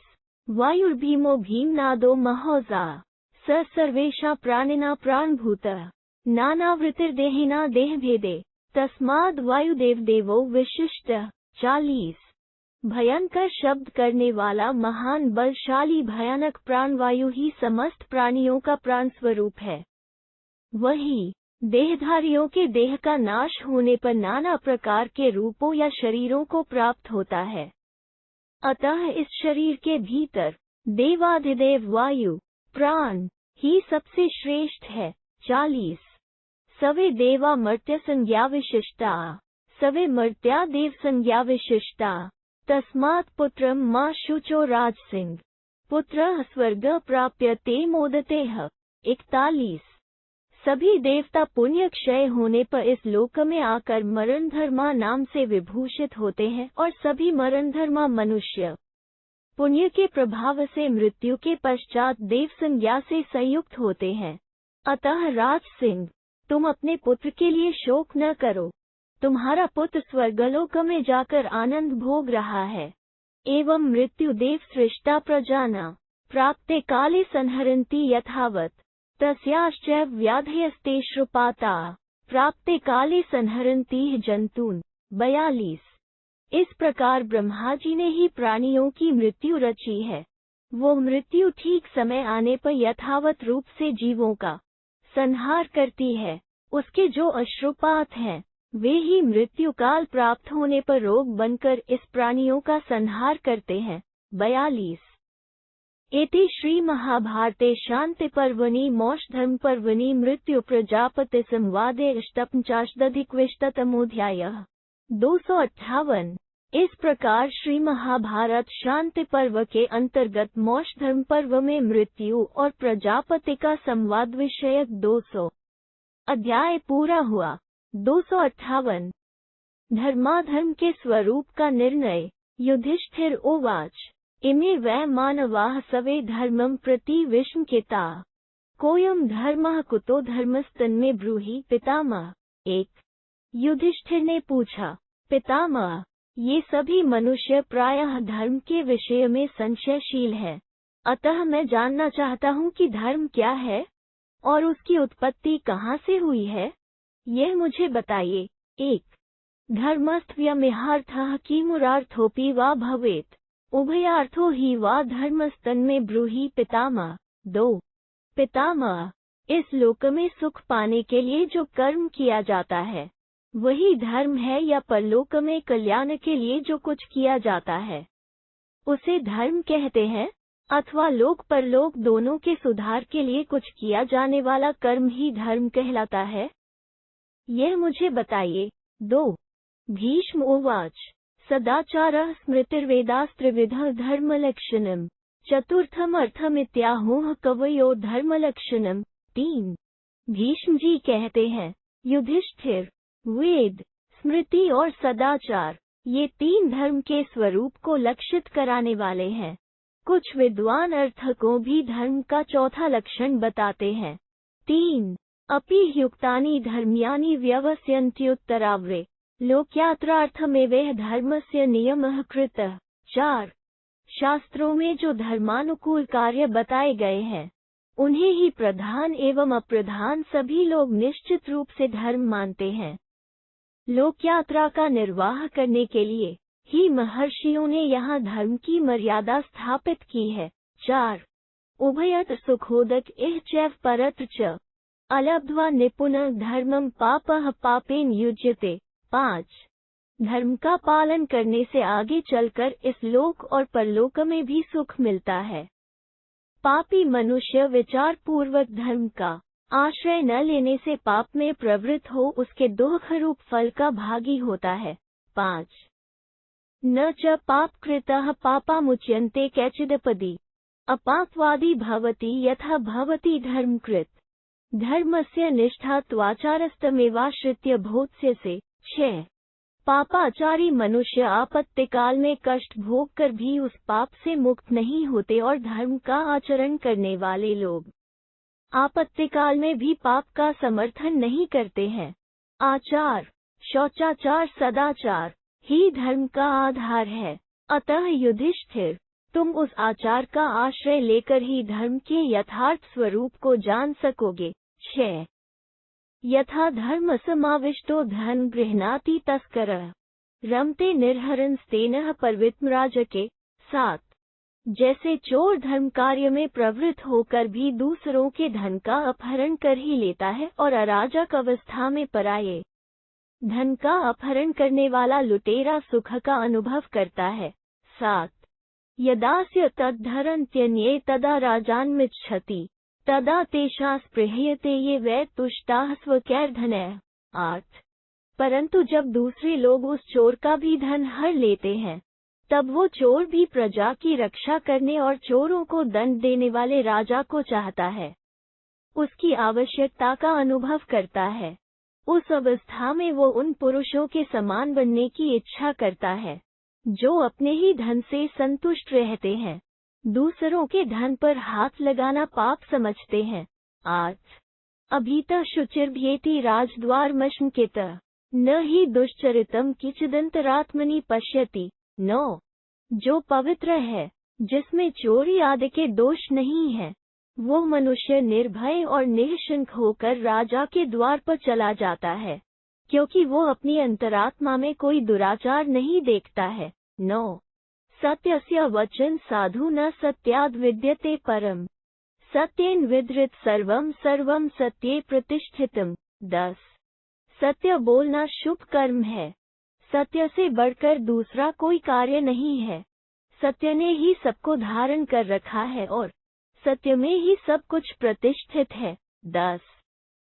वायुर्भीमो भीमनादो महोजा स सर्वेषां प्राणिना प्राणभूतः नानावृत्तिर्देहिना देहभेदे तस्माद् वायुदेव देवो विशिष्टः। 40 भयंकर शब्द करने वाला महान बलशाली भयानक प्राणवायु ही समस्त प्राणियों का प्राण स्वरूप है। वही देहधारियों के देह का नाश होने पर नाना प्रकार के रूपों या शरीरों को प्राप्त होता है। अतः इस शरीर के भीतर देवाधिदेव वायु प्राण ही सबसे श्रेष्ठ है। 40 सवे देवा मर्त्य संज्ञा विशिष्टा सवे मर्त्या देव संज्ञा विशिष्टा तस्मात् पुत्रं मा शुचो। राज सिंह पुत्र स्वर्ग प्राप्य ते मोदतेह। 41 सभी देवता पुण्य क्षय होने पर इस लोक में आकर मरणधर्मा नाम से विभूषित होते हैं और सभी मरणधर्मा मनुष्य पुण्य के प्रभाव से मृत्यु के पश्चात देव संज्ञा से संयुक्त होते हैं। अतः राज सिंह, तुम अपने पुत्र के लिए शोक न करो, तुम्हारा पुत्र स्वर्गलोक में जाकर आनंद भोग रहा है। एवं मृत्यु देव सृष्टा प्रजाना प्राप्ते काले संहरन्ति यथावत् तस्याश्चैव व्याधयस्ते श्रुपाता प्राप्ते काले संहरन्ति जंतून। 42 इस प्रकार ब्रह्मा जी ने ही प्राणियों की मृत्यु रची है। वो मृत्यु ठीक समय आने पर यथावत रूप से जीवों का संहार करती है। उसके जो अश्रुपात हैं वे ही मृत्यु काल प्राप्त होने पर रोग बनकर इस प्राणियों का संहार करते हैं। 42 एति श्री महाभारते शांति पर्वणि मोक्षधर्म पर्वणि मृत्यु प्रजापति संवादे अष्टपंचाशदधिकविंशतितमोऽध्यायः। 258 इस प्रकार श्री महाभारत शांति पर्व के अंतर्गत मोक्ष धर्म पर्व में मृत्यु और प्रजापति का संवाद विषयक 200 अध्याय पूरा हुआ। 258 धर्माधर्म के स्वरूप का निर्णय। युधिष्ठिर उवाच इमे वै मानवाः सवे धर्मं प्रति विषङ्किताः कोऽयं धर्मः कुतो धर्मस्तन्मे ब्रूहि पितामह। 1 युधिष्ठिर ने पूछा, पितामह, ये सभी मनुष्य प्रायः धर्म के विषय में संशयशील है, अतः मैं जानना चाहता हूँ कि धर्म क्या है और उसकी उत्पत्ति कहाँ से हुई है, यह मुझे बताइए। 1 धर्मस्त्वयमिहार्थः किमुरार्थोऽपि वा भवेत् उभयार्थो हि वा धर्मस्तन्मे ब्रूहि पितामह। 2 पितामह, इस लोक में सुख पाने के लिए जो कर्म किया जाता है वही धर्म है या परलोक में कल्याण के लिए जो कुछ किया जाता है उसे धर्म कहते हैं, अथवा लोक परलोक दोनों के सुधार के लिए कुछ किया जाने वाला कर्म ही धर्म कहलाता है, यह मुझे बताइए। 2 भीष्म उवाच सदाचारः स्मृतिर्वेदास्त्रिविधः धर्मलक्षणम् चतुर्थम् अर्थमित्याहुः कवयो धर्मलक्षणम्। 3 भीष्म जी कहते हैं, युधिष्ठिर, वेद, स्मृति और सदाचार ये 3 धर्म के स्वरूप को लक्षित कराने वाले हैं। कुछ विद्वान अर्थ को भी धर्म का चौथा लक्षण बताते हैं। 3 अपि युक्तानि धर्म्यानि व्यवस्यन्त्युत्तराव्रे लोक्यात्रार्थमेवैह धर्मस्य नियमः कृतः। 4 शास्त्रों में जो धर्मानुकूल कार्य बताए गए हैं उन्हें ही प्रधान एवं अप्रधान सभी लोग निश्चित रूप से धर्म मानते हैं। लोक यात्रा का निर्वाह करने के लिए ही महर्षियों ने यहाँ धर्म की मर्यादा स्थापित की है। 4 उभयत सुखोदक इह चैव परत्र च अलब्ध्वा निपुणः धर्मं पापः पापेन युज्यते। 5 धर्म का पालन करने से आगे चलकर इस लोक और परलोक में भी सुख मिलता है। पापी मनुष्य विचार पूर्वक धर्म का आश्रय न लेने से पाप में प्रवृत्त हो उसके दुख रूप फल का भागी होता है। 5 न च पाप कृतः पापामुच्यन्ते कैचिदपदि अपापवादी भवति यथा भवति धर्मकृत। धर्मस्य निष्ठा त्वाचारस्तमेवाश्रित्य भोत्स्य से। 6 पापाचारी मनुष्य आपत्ति काल में कष्ट भोग कर भी उस पाप से मुक्त नहीं होते और धर्म का आचरण करने वाले लोग आपत्ति काल में भी पाप का समर्थन नहीं करते हैं। आचार, शौचाचार, सदाचार ही धर्म का आधार है। अतः युधिष्ठिर, तुम उस आचार का आश्रय लेकर ही धर्म के यथार्थ स्वरूप को जान सकोगे। 6 यथा धर्म समाविष्टो धन गृह्णाति तस्करः रमते निर्हरन्स्तेनः परवित्मराजके। 7 जैसे चोर धर्म कार्य में प्रवृत्त होकर भी दूसरों के धन का अपहरण कर ही लेता है और अराजक अवस्था में पराये धन का अपहरण करने वाला लुटेरा सुख का अनुभव करता है। 7 यदास्य तद्धरन्त्यन्ये तदा राजान्मिच्छति तदा तेषां स्पृह्यते ये वै तुष्टाः स्वकैर्धनैः। 8 परंतु जब दूसरे लोग उस चोर का भी धन हर लेते हैं तब वो चोर भी प्रजा की रक्षा करने और चोरों को दंड देने वाले राजा को चाहता है, उसकी आवश्यकता का अनुभव करता है। उस अवस्था में वो उन पुरुषों के समान बनने की इच्छा करता है जो अपने ही धन से संतुष्ट रहते हैं, दूसरों के धन पर हाथ लगाना पाप समझते हैं। 8 अभीतः शुचिर्भ्येति राजद्वारमशंकितः न ही दुश्चरितम किचिदंतरात्मनि पश्यति। 9 जो पवित्र है, जिसमें चोरी आदि के दोष नहीं है, वो मनुष्य निर्भय और निःशंक होकर राजा के द्वार पर चला जाता है, क्योंकि वो अपनी अंतरात्मा में कोई दुराचार नहीं देखता है। 9 सत्यस्य वचन साधु न सत्याद् विद्यते परम सत्येन विधृत सर्वम सर्वम सत्ये प्रतिष्ठितम। 10 सत्य बोलना शुभ कर्म है, सत्य से बढ़कर दूसरा कोई कार्य नहीं है। सत्य ने ही सबको धारण कर रखा है और सत्य में ही सब कुछ प्रतिष्ठित है। 10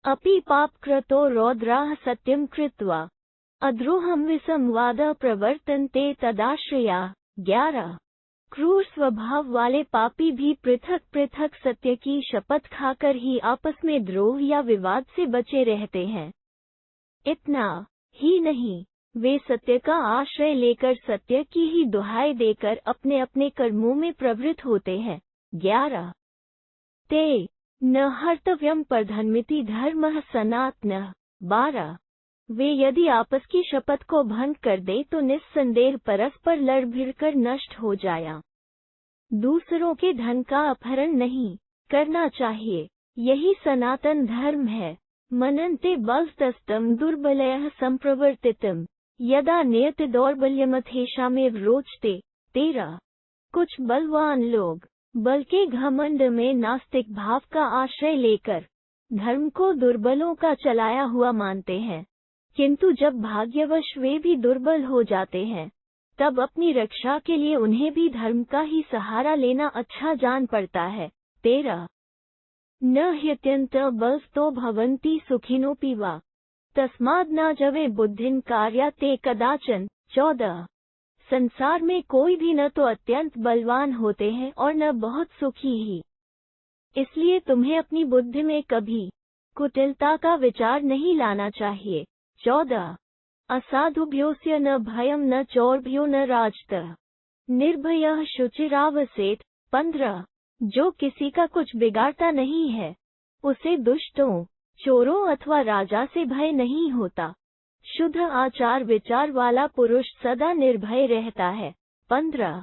अपि पाप कृतो रौद्राः सत्यम कृत्वा अद्रोहम विसंवाद प्रवर्तन्ते तदाश्रया। 11 क्रूर स्वभाव वाले पापी भी पृथक पृथक सत्य की शपथ खाकर ही आपस में द्रोह या विवाद से बचे रहते हैं। इतना ही नहीं, वे सत्य का आश्रय लेकर सत्य की ही दुहाई देकर अपने अपने कर्मों में प्रवृत्त होते हैं। 11 ते न हर्तव्यम परधन्मिति धर्मः सनातनः। 12 वे यदि आपस की शपथ को भंग कर दे तो निस्संदेह परस्पर लड़ भिड़कर नष्ट हो जाया। दूसरों के धन का अपहरण नहीं करना चाहिए, यही सनातन धर्म है। मनन्ते बलस्तस्तम दुर्बलयः संप्रवर्तितम् यदा नियत दौर्बल्यमथेषामेव रोचते। 13 कुछ बलवान लोग बल के घमंड में नास्तिक भाव का आश्रय लेकर धर्म को दुर्बलों का चलाया हुआ मानते हैं, किंतु जब भाग्यवश वे भी दुर्बल हो जाते हैं तब अपनी रक्षा के लिए उन्हें भी धर्म का ही सहारा लेना अच्छा जान पड़ता है। 13 न ह्यत्यंत बलस्तो भवन्ति सुखिनोऽपि वा तस्माद् न जवे बुद्धिं कार्याते कदाचन। 14 संसार में कोई भी न तो अत्यंत बलवान होते हैं और न बहुत सुखी ही, इसलिए तुम्हें अपनी बुद्धि में कभी कुटिलता का विचार नहीं लाना चाहिए। 14 असाधुभ्योस्य न भयं न चोरभ्यो न राजतः निर्भयः शुचिरावसेत्। 15 जो किसी का कुछ बिगाड़ता नहीं है उसे दुष्टों, चोरों अथवा राजा से भय नहीं होता। शुद्ध आचार विचार वाला पुरुष सदा निर्भय रहता है। 15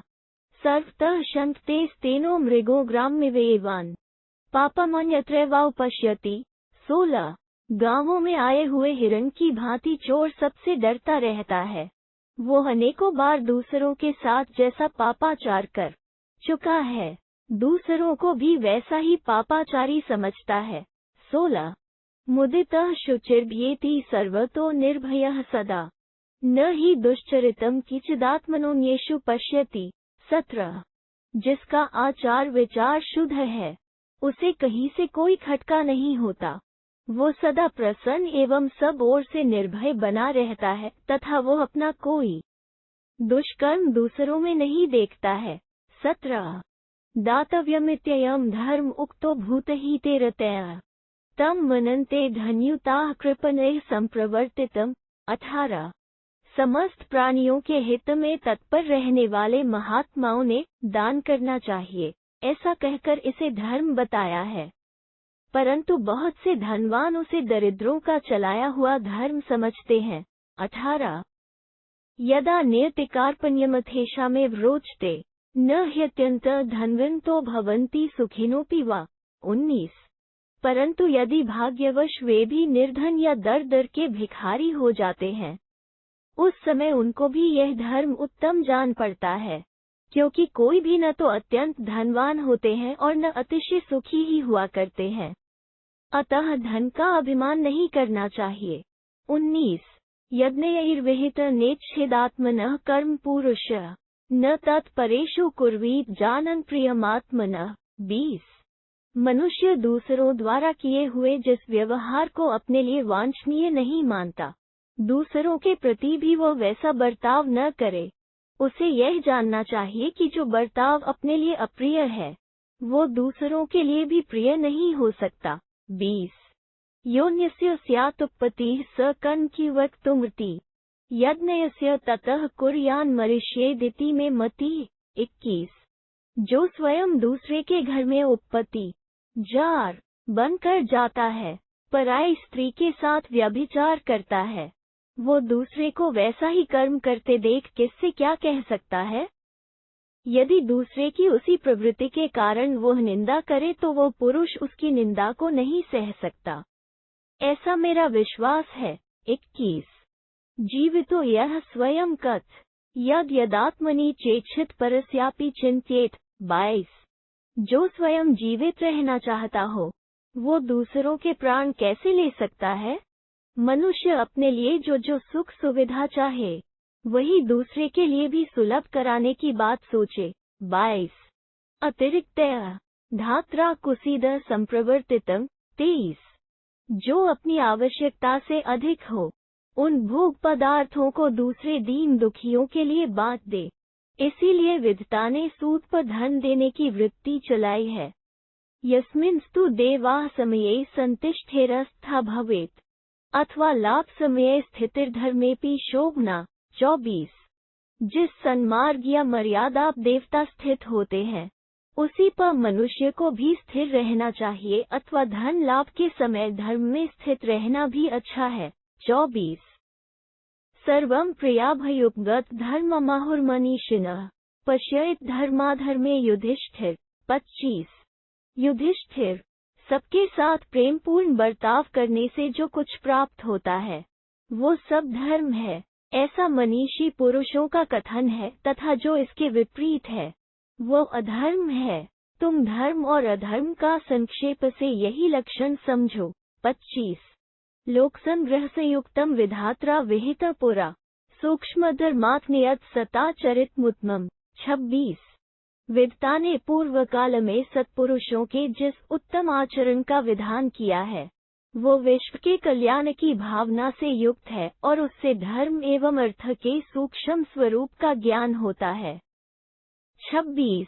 सर्वतः शंकते स्तेनो मृगो ग्राम्यवेवान् पापमन्यत्रैवापश्यति। 16 गांवों में आए हुए हिरण की भांति चोर सबसे डरता रहता है, वो अनेकों बार दूसरों के साथ जैसा पापाचार कर चुका है, दूसरों को भी वैसा ही पापाचारी समझता है। 16 मुदितः शुचिर्भ्येति सर्वतो निर्भयः सदा न हि दुश्चरितम् किंचिदात्मनोन्येषु पश्यति। 17 जिसका आचार विचार शुद्ध है उसे कहीं से कोई खटका नहीं होता, वो सदा प्रसन्न एवं सब ओर से निर्भय बना रहता है तथा वो अपना कोई दुष्कर्म दूसरों में नहीं देखता है। 17 दातव्यमित्ययं धर्म उक्तो भूतहिते रतया तम मनन्ते धन्युताः कृपणैः संप्रवर्तितम्। 18 समस्त प्राणियों के हित में तत्पर रहने वाले महात्माओं ने दान करना चाहिए, ऐसा कहकर इसे धर्म बताया है, परंतु बहुत से धनवान उसे दरिद्रों का चलाया हुआ धर्म समझते हैं। 18 यदा नियतिकार्पण्यमथेषामेव रोचते न ह्यत्यंत धनवन्तो भवन्ति सुखिनोऽपि वा। 19 परंतु यदि भाग्यवश वे भी निर्धन या दर दर के भिखारी हो जाते हैं, उस समय उनको भी यह धर्म उत्तम जान पड़ता है, क्योंकि कोई भी न तो अत्यंत धनवान होते हैं और न अतिशय सुखी ही हुआ करते हैं, अतः धन का अभिमान नहीं करना चाहिए। 19 यज्ञैर्विहित नेच्छेदात्मनः कर्म पुरुष न तत्परेषु कुर्वीत जानन् प्रियमात्मनः। 20 मनुष्य दूसरों द्वारा किए हुए जिस व्यवहार को अपने लिए वांछनीय नहीं मानता, दूसरों के प्रति भी वो वैसा बर्ताव न करे। उसे यह जानना चाहिए कि जो बर्ताव अपने लिए अप्रिय है वो दूसरों के लिए भी प्रिय नहीं हो सकता। 20 योन्यस्य स्यात्पत्तिः स कर्मकीवक्तुमर्ति यज्ञस्य ततः कुर्यान् मरिष्येदिति में मति। 21 जो स्वयं दूसरे के घर में उत्पत्ति जार बनकर जाता है, पराई स्त्री के साथ व्यभिचार करता है, वो दूसरे को वैसा ही कर्म करते देख किससे क्या कह सकता है। यदि दूसरे की उसी प्रवृत्ति के कारण वह निंदा करे तो वो पुरुष उसकी निंदा को नहीं सह सकता, ऐसा मेरा विश्वास है। 21 जीवितो यह स्वयं कथ यद यदात्मनि चेच्छित परस्यापि चिंत्येत। 22 जो स्वयं जीवित रहना चाहता हो वो दूसरों के प्राण कैसे ले सकता है। मनुष्य अपने लिए जो जो सुख सुविधा चाहे वही दूसरे के लिए भी सुलभ कराने की बात सोचे। 22 अतिरिक्तया धात्रा कुसीद संप्रवर्तितम्। 23 जो अपनी आवश्यकता से अधिक हो उन भोग पदार्थों को दूसरे दीन दुखियों के लिए बांट दे। इसीलिए विधाता ने सूद पर धन देने की वृत्ति चलाई है। यस्मिंस्तु देवाः समये संतिष्ठेरस्था भवेत्, अथवा लाभ समये स्थितिर्धर्मेऽपि शोभना। 24। जिस सन्मार्ग या मर्यादा देवता स्थित होते हैं उसी पर मनुष्य को भी स्थिर रहना चाहिए, अथवा धन लाभ के समय धर्म में स्थित रहना भी अच्छा है। 24। सर्वं प्रियाभयुपगत धर्ममाहुर्मनीषिणः पश्येत् धर्माधर्मे युधिष्ठिर। 25। युधिष्ठिर, सबके साथ प्रेमपूर्ण बर्ताव करने से जो कुछ प्राप्त होता है वो सब धर्म है, ऐसा मनीषी पुरुषों का कथन है, तथा जो इसके विपरीत है वो अधर्म है। तुम धर्म और अधर्म का संक्षेप से यही लक्षण समझो। 25। लोकसंग्रह से युक्तम विधात्रा विहित पुरा सूक्ष्मधर्मात्मयत सताचरितमुत्तमम्। 26। विधाता ने पूर्व काल में सत्पुरुषों के जिस उत्तम आचरण का विधान किया है वो विश्व के कल्याण की भावना से युक्त है और उससे धर्म एवं अर्थ के सूक्ष्म स्वरूप का ज्ञान होता है। 26।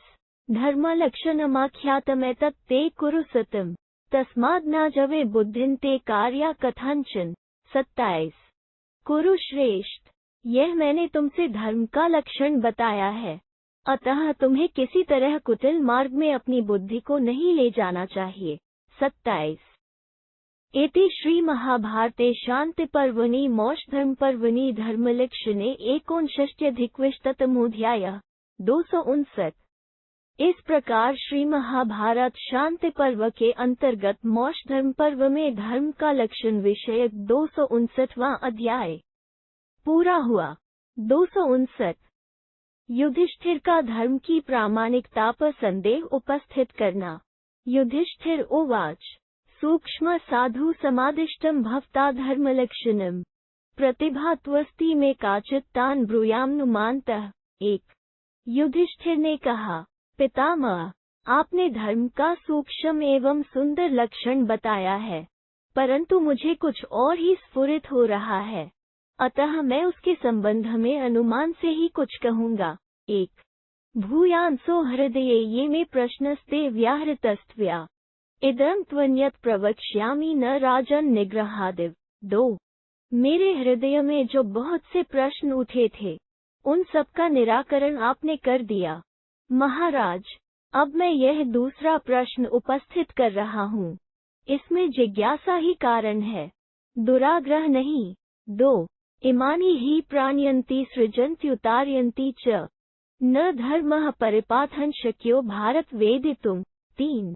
धर्मलक्षणमाख्यातमेतत् ते कुरु सतम् तस्माद् न जवे बुद्धिं ते कार्या कथंचन। 27। कुरु श्रेष्ठ, यह मैंने तुमसे धर्म का लक्षण बताया है, अतः तुम्हें किसी तरह कुटिल मार्ग में अपनी बुद्धि को नहीं ले जाना चाहिए। 27। एति श्री महाभारते शांति पर्वणि मोक्षधर्म पर्वणि धर्मलक्षणे 59-अधिकविंशतितमोऽध्यायः। 259। इस प्रकार श्री महाभारत शांति पर्व के अंतर्गत मोक्ष धर्म पर्व में धर्म का लक्षण विषयक 259वां अध्याय पूरा हुआ। 259। युधिष्ठिर का धर्म की प्रामाणिकता पर संदेह उपस्थित करना। युधिष्ठिर उवाच सूक्ष्म साधु समादिष्टम भवता धर्मलक्षणम प्रतिभात्वस्ति में काचित् तान् ब्रूयामनुमानतः। 1। युधिष्ठिर ने कहा, पितामह, आपने धर्म का सूक्ष्म एवं सुंदर लक्षण बताया है, परंतु मुझे कुछ और ही स्फुरित हो रहा है, अतः मैं उसके संबंध में अनुमान से ही कुछ कहूँगा। 1। भूयांसो हृदये ये में प्रश्नस्ते व्याहृतस्त्वया इदं त्वन्यत् प्रवक्ष्यामि न राजन् निग्रहादिव। 2। मेरे हृदय में जो बहुत से प्रश्न उठे थे उन सब का निराकरण आपने कर दिया। महाराज, अब मैं यह दूसरा प्रश्न उपस्थित कर रहा हूँ, इसमें जिज्ञासा ही कारण है, दुराग्रह नहीं। 2। इमानि ही प्राणयन्ति सृजन्त्युतारयन्ति च न धर्मः परिपाठन शक्यो भारत वेदितुम्। 3।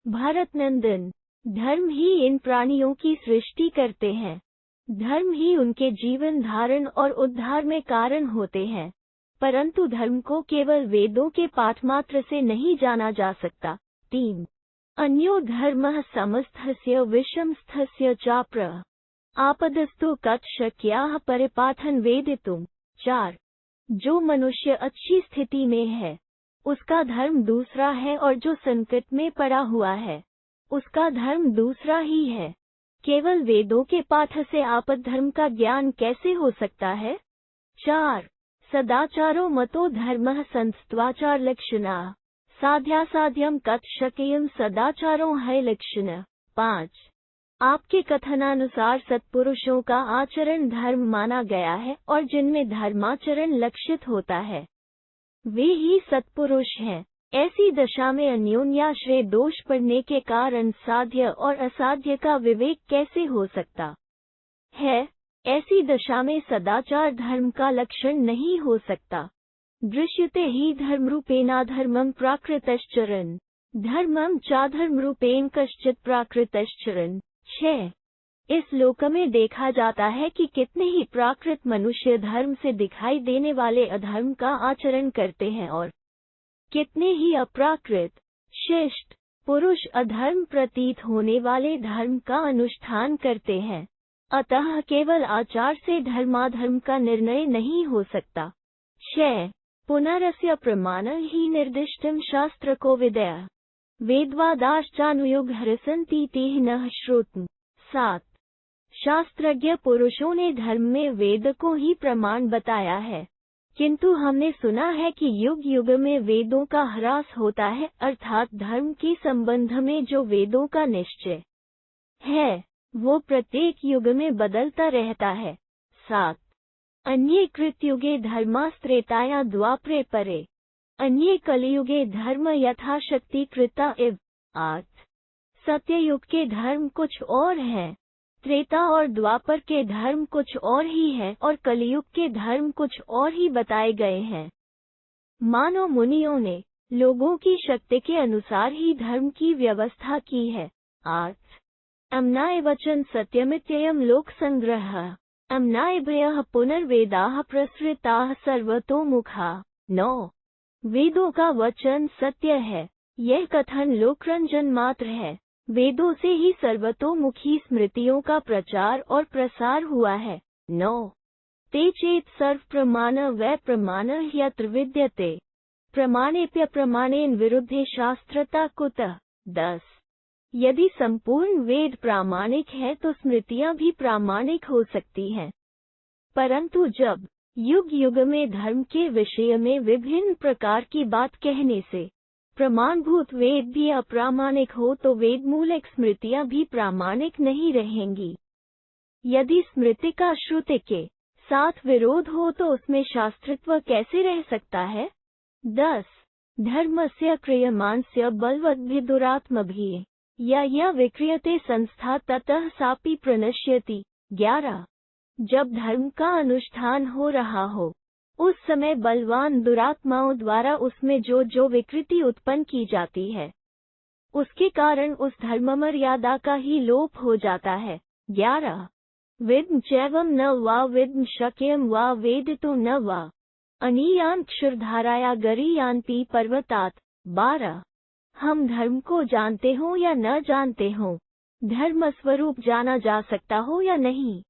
भारतनंदन, धर्म ही इन प्राणियों की सृष्टि करते हैं, धर्म ही उनके जीवन धारण और उद्धार में कारण होते हैं, परंतु धर्म को केवल वेदों के पाठ मात्र से नहीं जाना जा सकता। 3। अन्यो धर्मः समस्तस्य विषमस्थस्य चाप्र आपदस्तु कथ शक्याः परिपाठन वेदितुम्। 4। जो मनुष्य अच्छी स्थिति में है उसका धर्म दूसरा है और जो संकट में पड़ा हुआ है उसका धर्म दूसरा ही है। केवल वेदों के पाठ से आपद धर्म का ज्ञान कैसे हो सकता है? 4। सदाचारो मतो धर्मः संस्त्वाचार लक्षणाः साध्यासाध्यम कथ शक्यं सदाचारो है लक्षण। 5। आपके कथनानुसार सत्पुरुषों का आचरण धर्म माना गया है और जिनमें धर्माचरण लक्षित होता है वे ही सत्पुरुष हैं। ऐसी दशा में अन्योन्याश्रय दोष पड़ने के कारण साध्य और असाध्य का विवेक कैसे हो सकता है? ऐसी दशा में सदाचार धर्म का लक्षण नहीं हो सकता। दृश्यते ही धर्मरूपेणाधर्मं प्राकृतश्चरन् धर्मं चाधर्मरूपेण कश्चित् प्राकृतश्चरन्। 6। इस लोक में देखा जाता है कि कितने ही प्राकृत मनुष्य धर्म से दिखाई देने वाले अधर्म का आचरण करते हैं और कितने ही अप्राकृत शिष्ट पुरुष अधर्म प्रतीत होने वाले धर्म का अनुष्ठान करते हैं। अतः केवल आचार से धर्माधर्म का निर्णय नहीं हो सकता। 6। पुनरस्य प्रमाण ही निर्दिष्टं शास्त्र को विदया वेदवादाश्चानुयुग हृसन्ति तेह न श्रोतुम्। 7। शास्त्रज्ञ पुरुषों ने धर्म में वेद को ही प्रमाण बताया है, किंतु हमने सुना है कि युग युग में वेदों का ह्रास होता है, अर्थात धर्म के संबंध में जो वेदों का निश्चय है वो प्रत्येक युग में बदलता रहता है। 7 अन्ये कृतयुगे धर्मास्त्रेताया द्वापरे परे, अन्ये कलियुगे धर्म यथाशक्ति कृता इव। 8 सत्ययुग के धर्म कुछ और हैं, त्रेता और द्वापर के धर्म कुछ और ही हैं और कलियुग के धर्म कुछ और ही बताए गए हैं। मानो मुनियों ने लोगों की शक्ति के अनुसार ही धर्म की व्यवस्था की है। 8 अम्नाय वचन सत्यमित्ययम लोक संग्रह, अम्नायभयः पुनर्वेदाः प्रसृताः सर्वतोमुखा। 9 वेदों का वचन सत्य है, यह कथन लोकरंजन मात्र है। वेदों से ही सर्वतोमुखी स्मृतियों का प्रचार और प्रसार हुआ है। 9 ते चेत सर्व प्रमाण वै प्रमाण यत्र विद्यते, प्रमाणेप्य प्रमाणेन विरुद्धे शास्त्रता कुतः। 10 यदि संपूर्ण वेद प्रामाणिक है तो स्मृतियां भी प्रामाणिक हो सकती हैं, परंतु जब युग युग में धर्म के विषय में विभिन्न प्रकार की बात कहने से प्रमाणभूत वेद भी अप्रामाणिक हो तो वेदमूलक स्मृतियां भी प्रामाणिक नहीं रहेंगी। यदि स्मृति का श्रुति के साथ विरोध हो तो उसमें शास्त्रत्व कैसे रह सकता है। 10 धर्मस्य क्रियमाणस्य बलवद्भिदुरात्मभिः या विक्रियते संस्था ततः सापि प्रणश्यति। 11 जब धर्म का अनुष्ठान हो रहा हो उस समय बलवान दुरात्माओं द्वारा उसमें जो विकृति उत्पन्न की जाती है उसके कारण उस धर्म मर्यादा का ही लोप हो जाता है। 11 विद्म चैवम न वा विद्म शक्यम वा वेदितो न वा अनीयान क्षुरधाराया गरीयान्ति पर्वतात्। 12 हम धर्म को जानते हो या न जानते हो, धर्म स्वरूप जाना जा सकता हो या नहीं,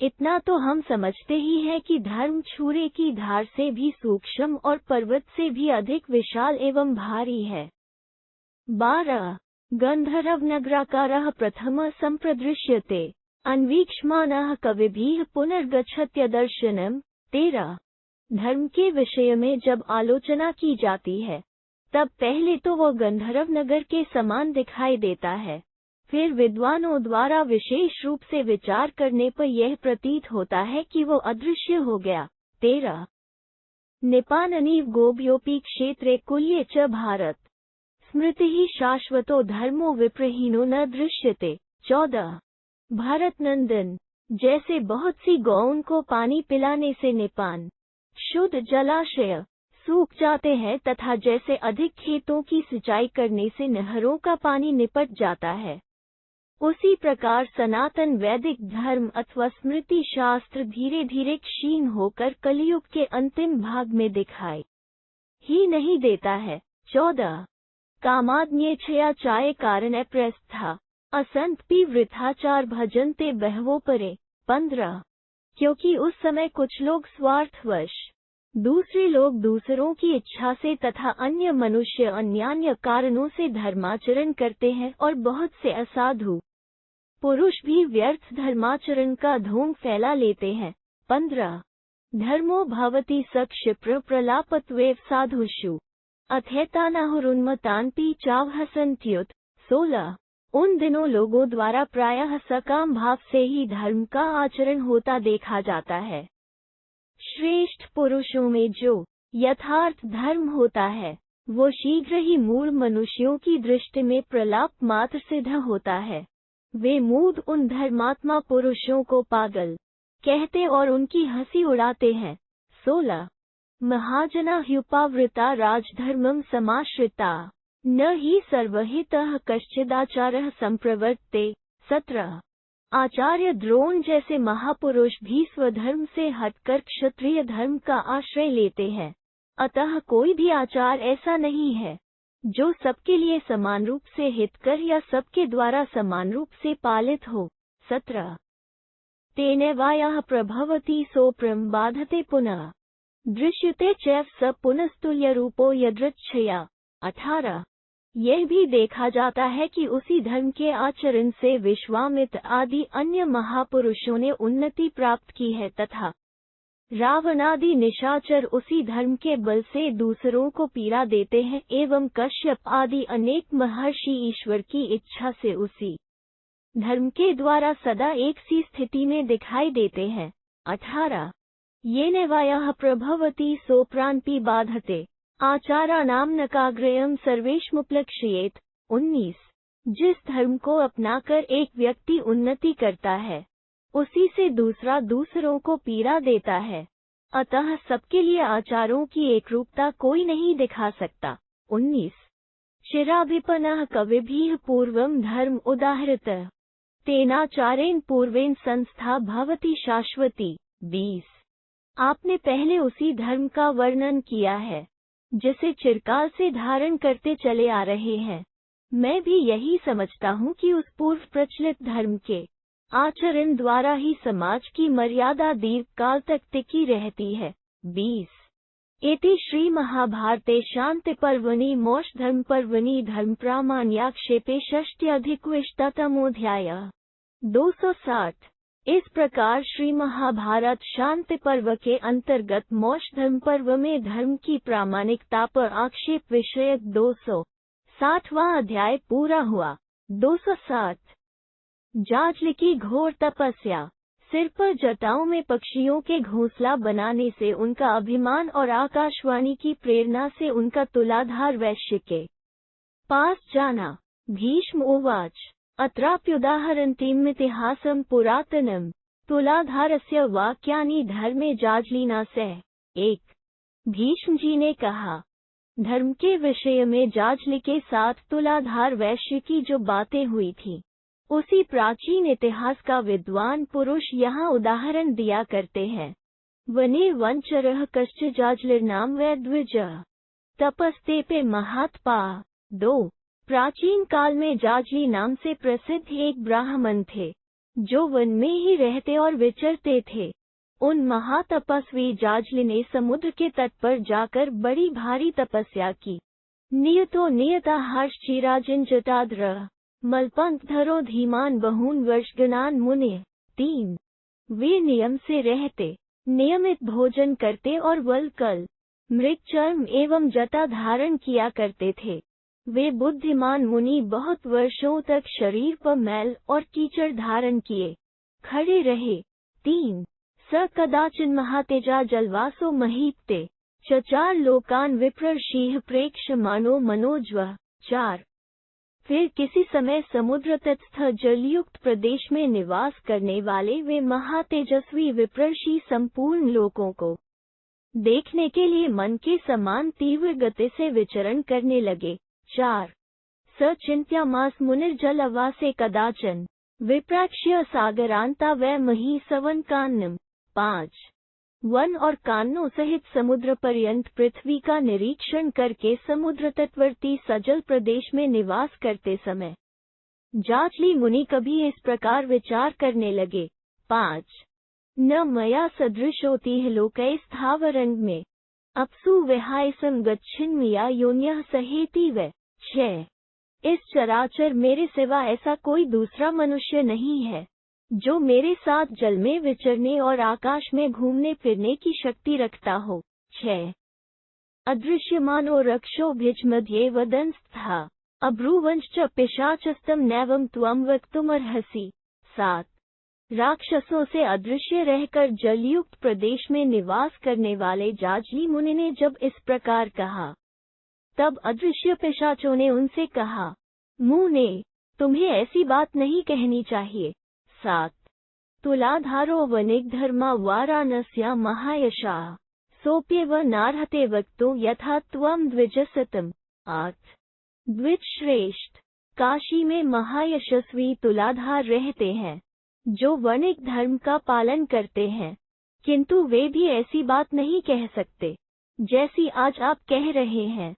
इतना तो हम समझते ही हैं कि धर्म छुरे की धार से भी सूक्ष्म और पर्वत से भी अधिक विशाल एवं भारी है। 12 गंधर्व नगराकारः प्रथम संप्रदृश्यते, अन्वीक्षमाणः कविभिः पुनर्गच्छत्यदर्शनम्। 13 धर्म के विषय में जब आलोचना की जाती है तब पहले तो वो गंधर्व नगर के समान दिखाई देता है, फिर विद्वानों द्वारा विशेष रूप से विचार करने पर यह प्रतीत होता है कि वो अदृश्य हो गया। 13 निपाननीव गोप्योपि क्षेत्रे कुल्ये च भारत, स्मृति ही शाश्वतो धर्मो विप्रहीनो न दृश्यते। 14 भारत नंदन जैसे बहुत सी गौओं को पानी पिलाने से निपान शुद्ध जलाशय सूख जाते हैं तथा जैसे अधिक खेतों की सिंचाई करने से नहरों का पानी निपट जाता है, उसी प्रकार सनातन वैदिक धर्म अथवा स्मृति शास्त्र धीरे धीरे क्षीण होकर कलियुग के अंतिम भाग में दिखाई ही नहीं देता है। 14 कामाग्न्येच्छया चाय कारण प्रस्था, असंतपि वृथाचार भजनते बहवो परे। 15 क्योंकि उस समय कुछ लोग स्वार्थवश, दूसरे लोग दूसरों की इच्छा से तथा अन्य मनुष्य अन्यान्य कारणों से धर्माचरण करते हैं और बहुत से असाधु पुरुष भी व्यर्थ धर्माचरण का धूम फैला लेते हैं। 15 धर्मो भवति सक्षिप्र प्रलापत्वेव साधुषु, अथैतानाहुरुन्मतान्पि चावहसन्त्युत। 16 उन दिनों लोगों द्वारा प्रायः सकाम भाव से ही धर्म का आचरण होता देखा जाता है। श्रेष्ठ पुरुषों में जो यथार्थ धर्म होता है वो शीघ्र ही मूढ़ मनुष्यों की दृष्टि में प्रलाप मात्र सिद्ध होता है। वे मूढ़ उन धर्मात्मा पुरुषों को पागल कहते और उनकी हंसी उड़ाते हैं। 16 महाजना ह्युपावृता राजधर्मं समाश्रिता, न ही सर्वहितः कश्चिदाचारः संप्रवर्ते। 17 आचार्य द्रोण जैसे महापुरुष भी स्वधर्म से हटकर क्षत्रिय धर्म का आश्रय लेते हैं, अतः कोई भी आचार ऐसा नहीं है जो सबके लिए समान रूप से हितकर या सबके द्वारा समान रूप से पालित हो। 17 तेनैवायाः प्रभवति सोऽप्रं बाधते पुनः, दृश्यते चैव स पुनस्तुल्य रूपो यदृच्छया। 18 यह भी देखा जाता है कि उसी धर्म के आचरण से विश्वामित्र आदि अन्य महापुरुषों ने उन्नति प्राप्त की है तथा रावण आदि निशाचर उसी धर्म के बल से दूसरों को पीड़ा देते हैं एवं कश्यप आदि अनेक महर्षि ईश्वर की इच्छा से उसी धर्म के द्वारा सदा एक सी स्थिति में दिखाई देते हैं। 18 येन वायः प्रभवति सोप्रान्पि बाधते आचाराणां नकाग्रयं सर्वेषमुपलक्ष्येत। 19 जिस धर्म को अपनाकर एक व्यक्ति उन्नति करता है उसी से दूसरा दूसरों को पीड़ा देता है, अतः सबके लिए आचारों की एकरूपता कोई नहीं दिखा सकता। 19 चिराभिपन्नः कविभिः पूर्वं धर्म उदाहृतः तेनाचारेण पूर्वेण संस्था भवति शाश्वती। 20 आपने पहले उसी धर्म का वर्णन किया है जिसे चिरकाल से धारण करते चले आ रहे हैं। मैं भी यही समझता हूँ कि उस पूर्व प्रचलित धर्म के आचरण द्वारा ही समाज की मर्यादा दीर्घ काल तक टिकी रहती है। 20 इति श्री महाभारते शांति पर्वणि मोक्ष धर्म पर्वणि धर्म प्रामाण्याक्षेपे षष्ट्यधिकविंशतितमोऽध्याय। 260 इस प्रकार श्री महाभारत शांति पर्व के अंतर्गत मोक्ष धर्म पर्व में धर्म की प्रामाणिकता पर आक्षेप विषयक 260वां अध्याय पूरा हुआ। 260 जाजली की घोर तपस्या। सिर पर जटाओं में पक्षियों के घोंसला बनाने से उनका अभिमान और आकाशवाणी की प्रेरणा से उनका तुलाधार वैश्य के पास जाना। भीष्म उवाच अत्राप्युदाहरन्तीमितिहासं पुरातनं तुलाधारस्य वाक्यानि धर्मे जाजलिना से। 1 भीष्म जी ने कहा, धर्म के विषय में जाजली के साथ तुलाधार वैश्य की जो बातें हुई थी उसी प्राचीन इतिहास का विद्वान पुरुष यहाँ उदाहरण दिया करते हैं। वने वंचरः कश्च जाजलिर्नाम वैद्विजः तपस्तेपे महात्पा। 2 प्राचीन काल में जाजली नाम से प्रसिद्ध एक ब्राह्मण थे जो वन में ही रहते और विचरते थे। उन महातपस्वी जाजली ने समुद्र के तट पर जाकर बड़ी भारी तपस्या की। नियतो नियताहारश्चिराजिन जटाद्र मल्पंकधरो धीमान बहून वर्षगणान मुने। 3 वे नियम से रहते, नियमित भोजन करते और वल्कल मृग चर्म एवं जटा धारण किया करते थे। वे बुद्धिमान मुनि बहुत वर्षों तक शरीर पर मैल और कीचड़ धारण किए खड़े रहे। 3 स कदाचिन महातेजा जलवासो महीपते चचार लोकान विप्रर्षिः प्रेक्षमाणो मनोज्वः। 4 फिर किसी समय समुद्र तटस्थ जलयुक्त प्रदेश में निवास करने वाले वे महातेजस्वी विप्रर्षि संपूर्ण लोकों को देखने के लिए मन के समान तीव्र गति से विचरण करने लगे। 4 स चिंत्यामास मुनिर्जलवासे कदाचन विप्राक्ष्य सागरांता वै मही सवन कान्नम। 5 वन और कान्नों सहित समुद्र पर्यंत पृथ्वी का निरीक्षण करके समुद्र तटवर्ती सजल प्रदेश में निवास करते समय जाजली मुनि कभी इस प्रकार विचार करने लगे। 5 न मया सदृशोतिः लोकै स्थावरंग में अप्सु विहायसं गच्छन्मिया योन्यः सहेति वै। 6 इस चराचर मेरे सिवा ऐसा कोई दूसरा मनुष्य नहीं है जो मेरे साथ जल में विचरने और आकाश में घूमने फिरने की शक्ति रखता हो। 6 अदृश्यमानो रक्षो भिजमध्ये वदंस्तथा अब्रुवंश्च पिशाचस्तम नैवं त्वं वक्तुमर्हसि। 7 राक्षसों से अदृश्य रहकर जलयुक्त प्रदेश में निवास करने वाले जाजली मुनि ने जब इस प्रकार कहा तब अदृश्य पिशाचों ने उनसे कहा, मुने, तुम्हें ऐसी बात नहीं कहनी चाहिए। 7 तुलाधारो वनिग्धर्मा वाराणस्या महायशाः सोप्येव नार्हते वक्तुं यथा त्वं द्विजसतम्। 8 द्विज श्रेष्ठ काशी में महायशस्वी तुलाधार रहते हैं जो वणिक धर्म का पालन करते हैं, किंतु वे भी ऐसी बात नहीं कह सकते जैसी आज आप कह रहे हैं।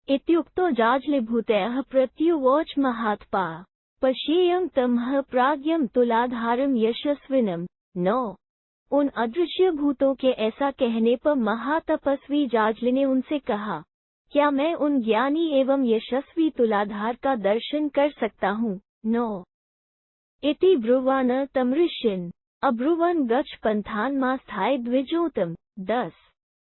इत्युक्तो जाजलिभूतयः प्रत्युवोच महात्पा पश्येयं तमः प्राज्ञं तुलाधारं यशस्विनम्। 9 उन अदृश्य भूतों के ऐसा कहने पर महातपस्वी जाजली ने उनसे कहा, क्या मैं उन ज्ञानी एवं यशस्वी तुलाधार का दर्शन कर सकता हूँ? 9 इति ब्रुवान तमऋषिन् अब्रुवन् गच्छ पंथान्मास्थाय द्विजोतम। 10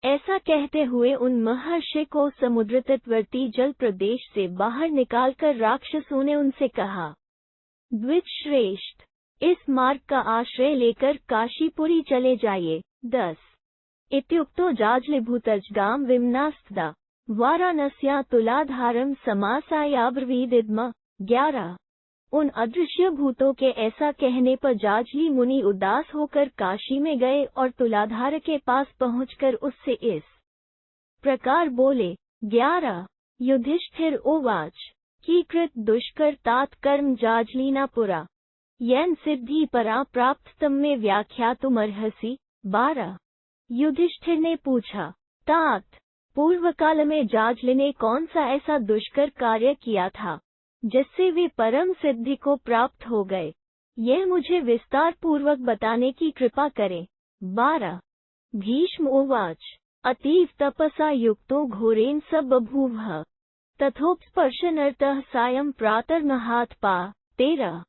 ऐसा कहते हुए उन महर्षि को समुद्र तटवर्ती जल प्रदेश से बाहर निकालकर राक्षसों ने उनसे कहा, द्विज श्रेष्ठ, इस मार्ग का आश्रय लेकर काशीपुरी चले जाइए। 10 इत्युक्तो जाज्लिभूतजगाम विम्नास्तदा वाराणस्या तुलाधारम समासायाब्रवीदिद्म। 11 उन अदृश्य भूतों के ऐसा कहने पर जाजली मुनि उदास होकर काशी में गए और तुलाधार के पास पहुंचकर उससे इस प्रकार बोले। 11 युधिष्ठिर उवाच कीकृत दुष्कर तात कर्म जाजलीना पुरा येन सिद्धि परा प्राप्त तम में व्याख्यातुमर्हसि। 12 युधिष्ठिर ने पूछा, तात, पूर्व काल में जाजली ने कौन सा ऐसा दुष्कर कार्य किया था जिससे वे परम सिद्धि को प्राप्त हो गए? यह मुझे विस्तार पूर्वक बताने की कृपा करें। 12 भीष्म उवाच अतीव तपसा युक्तो घोरेण स बभूव तथोपस्पर्शनर्तः सायं प्रातर्महात्पा। 13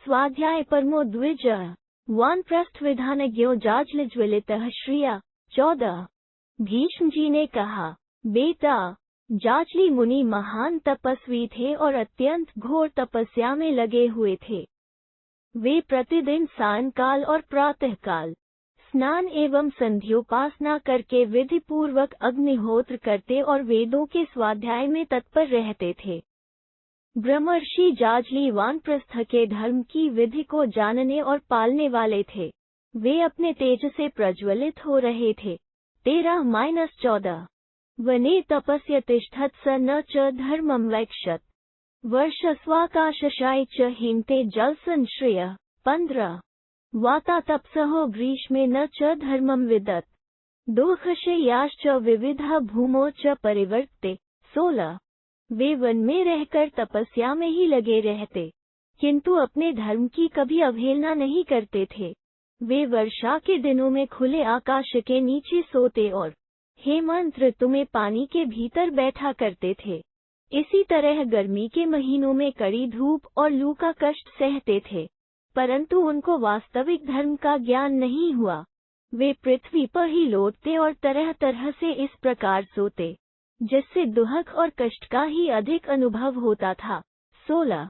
स्वाध्याय परमो द्विज वानप्रस्थ विधानज्ञो जाज्लज्वलितः श्रिया। 14 भीष्म जी ने कहा, बेटा, जाजली मुनि महान तपस्वी थे और अत्यंत घोर तपस्या में लगे हुए थे। वे प्रतिदिन सायंकाल और प्रातःकाल स्नान एवं संध्योपासना करके विधि पूर्वक अग्निहोत्र करते और वेदों के स्वाध्याय में तत्पर रहते थे। ब्रह्मर्षि जाजली वानप्रस्थ के धर्म की विधि को जानने और पालने वाले थे। वे अपने तेज से प्रज्वलित हो रहे थे। 13-14 वने तपस्य तिष्ठत् स न च धर्मं वैक्षत वर्षस्वाकाशशाय च हिन्ते जलसंश्रय। 15 वाता तपसहो ग्रीष्मे न च धर्मं विदत् दोषयाश्च विविधा भूमो च परिवर्ते। 16 वे वन में रहकर तपस्या में ही लगे रहते, किंतु अपने धर्म की कभी अवहेलना नहीं करते थे। वे वर्षा के दिनों में खुले आकाश के नीचे सोते और हेमंत ऋतु में पानी के भीतर बैठा करते थे। इसी तरह गर्मी के महीनों में कड़ी धूप और लू का कष्ट सहते थे, परंतु उनको वास्तविक धर्म का ज्ञान नहीं हुआ। वे पृथ्वी पर ही लौटते और तरह तरह से इस प्रकार सोते, जिससे दुहक और कष्ट का ही अधिक अनुभव होता था। 16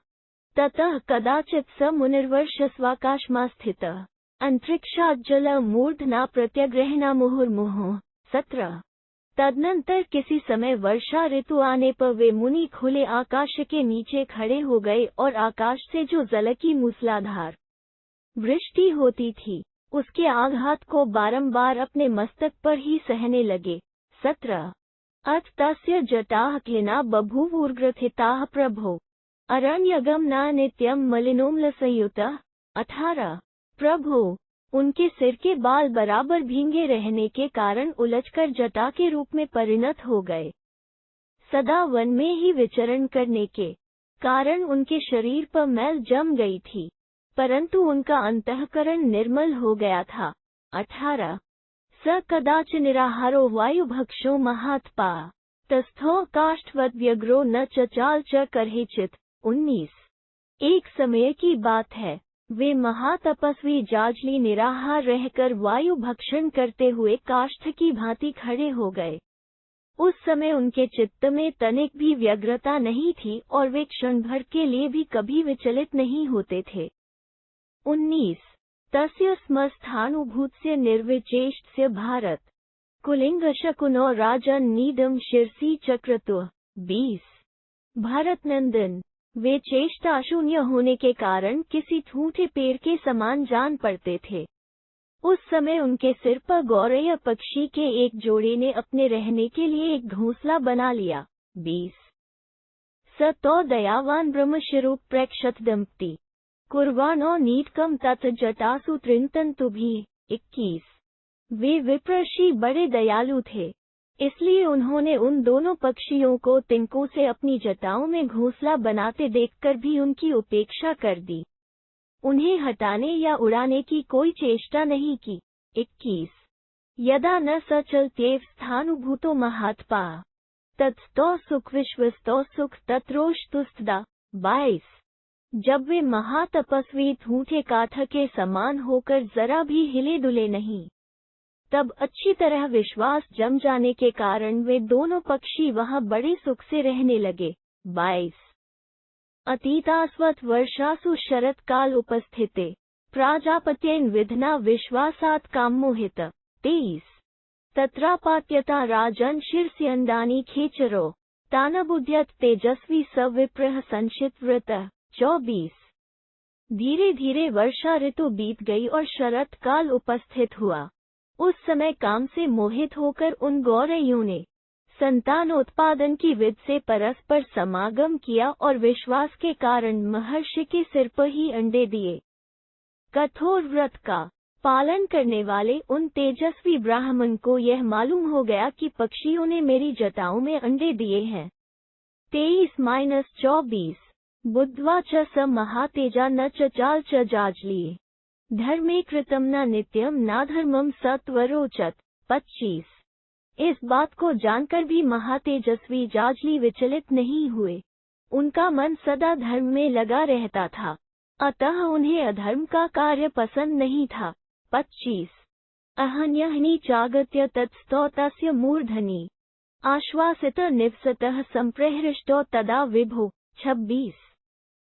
ततः कदाचित स मुनिर्वर्षस्वाकाशमा स्थितः अंतरिक्षाज्जल मूर्धना प्रत्यग्रहणा मुहुर्मुहुः। 17 तदनंतर किसी समय वर्षा ऋतु आने पर वे मुनि खुले आकाश के नीचे खड़े हो गए और आकाश से जो जल की मूसलाधार वृष्टि होती थी, उसके आघात को बारंबार अपने मस्तक पर ही सहने लगे। 17 अथ तस्य जटाः क्लिना बभूवुर्ग्रथिताः प्रभो अरण्यगमना नित्यं मलिनोम्लसंयुतः। 18 प्रभो, उनके सिर के बाल बराबर भींगे रहने के कारण उलझकर जटा के रूप में परिणत हो गए। सदा वन में ही विचरण करने के कारण उनके शरीर पर मैल जम गई थी, परंतु उनका अंतःकरण निर्मल हो गया था। 18 स कदाच निराहारो वायुभक्षो महात्पा तस्थो काष्ठवत् व्यग्रो न चचाल च करहिचित्। 19 एक समय की बात है, वे महातपस्वी जाजली निराहार रहकर वायु भक्षण करते हुए काष्ठ की भांति खड़े हो गए। उस समय उनके चित्त में तनिक भी व्यग्रता नहीं थी और वे क्षण भर के लिए भी कभी विचलित नहीं होते थे। 19 तस्य स्मस्थानुभूतस्य निर्विचेष्टस्य भारत कुलिंग शकुनो राजन नीदम शिरसी चक्रतुः। 20 भारत नंदन, वे चेष्टा शून्य होने के कारण किसी ठूठे पेड़ के समान जान पड़ते थे। उस समय उनके सिर पर गौरैया पक्षी के एक जोड़े ने अपने रहने के लिए एक घोंसला बना लिया। 20 स तो दयावान ब्रह्मस्वरूप प्रेक्षत दंपति कुर्वाणो नीटकम तत् जटासु तृन्तन्तुभिः। 21 वे विप्रषि बड़े दयालु थे, इसलिए उन्होंने उन दोनों पक्षियों को तिनकों से अपनी जटाओं में घोंसला बनाते देखकर भी उनकी उपेक्षा कर दी। उन्हें हटाने या उड़ाने की कोई चेष्टा नहीं की। 21 यदा न सचलत्येव स्थानुभूतो महात्पा तत्स्तो सुख विश्वस्तो सुख तत्रोष्तुस्तदा। 22। जब वे महातपस्वी ठूठे काठ के समान होकर जरा भी हिले डुले नहीं, तब अच्छी तरह विश्वास जम जाने के कारण वे दोनों पक्षी वहां बड़े सुख से रहने लगे। 22। अतीतास्वत वर्षासु शरत काल उपस्थिते प्राजापत्येन विधना विश्वासात् काममोहित। 23। तत्रापात्यता राजन शीर्ष्यंदानी खेचरो तानबुद्यत तेजस्वी सविप्रह संचित व्रत। 24। धीरे धीरे वर्षा ऋतु बीत गई और शरत काल उपस्थित हुआ। उस समय काम से मोहित होकर उन गौरैयों ने संतानोत्पादन की विध से परस्पर समागम किया और विश्वास के कारण महर्षि के सिर पर ही अंडे दिए। कठोर व्रत का पालन करने वाले उन तेजस्वी ब्राह्मण को यह मालूम हो गया कि पक्षियों ने मेरी जटाओं में अंडे दिए हैं। 23-24। बुद्ध्वा च स महातेजा न च चाल च जाजलीये धर्मे कृतम न नित्यम नाधर्मम सत्वरोचत। 25। इस बात को जानकर भी महातेजस्वी जाजली विचलित नहीं हुए। उनका मन सदा धर्म में लगा रहता था, अतः उन्हें अधर्म का कार्य पसंद नहीं था। 25। अहन्यहनि चागत्य तत्स्तो तस्य मूर्धनि आश्वासित निवसतः संप्रहृष्टो तदा विभो। 26।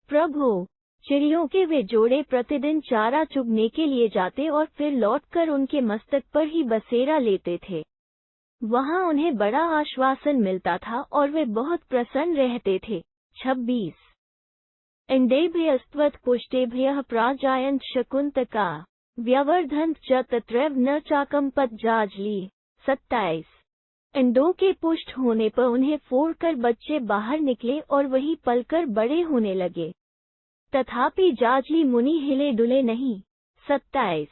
प्रभो, चिड़ियों के वे जोड़े प्रतिदिन चारा चुगने के लिए जाते और फिर लौटकर उनके मस्तक पर ही बसेरा लेते थे। वहां उन्हें बड़ा आश्वासन मिलता था और वे बहुत प्रसन्न रहते थे। 26। इंडेभ्यस्त्वत् पुष्टेभ्यः प्राजायन्त शकुन्तका व्यवर्धन्त च तत्रैव न चाकम्पत जाजली। 27। इंडों के पुष्ट होने पर उन्हें फोड़कर बच्चे बाहर निकले और वही पलकर बड़े होने लगे, तथापि जाजली मुनि हिले डुले नहीं। 27।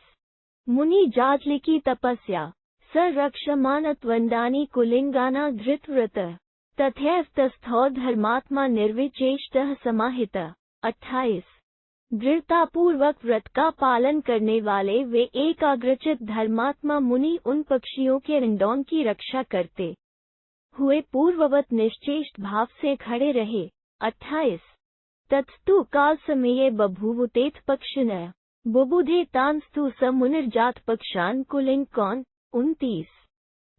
मुनि जाजली की तपस्या स रक्षमाणत्वंदानी कुलिंगाना धृतव्रत तथैव तस्थौ धर्मात्मा निर्विचेष्टः समाहित। 28। दृढ़तापूर्वक व्रत का पालन करने वाले वे एकाग्रचित धर्मात्मा मुनि उन पक्षियों के इंडों की रक्षा करते हुए पूर्ववत निश्चेष्ट भाव से खड़े रहे। 28। तत्स्तु काल समये बभूवुतेथ पक्षिणः बुबुधे तांस्तु समुनिर्जात पक्षान कुलिंग कौन। 29।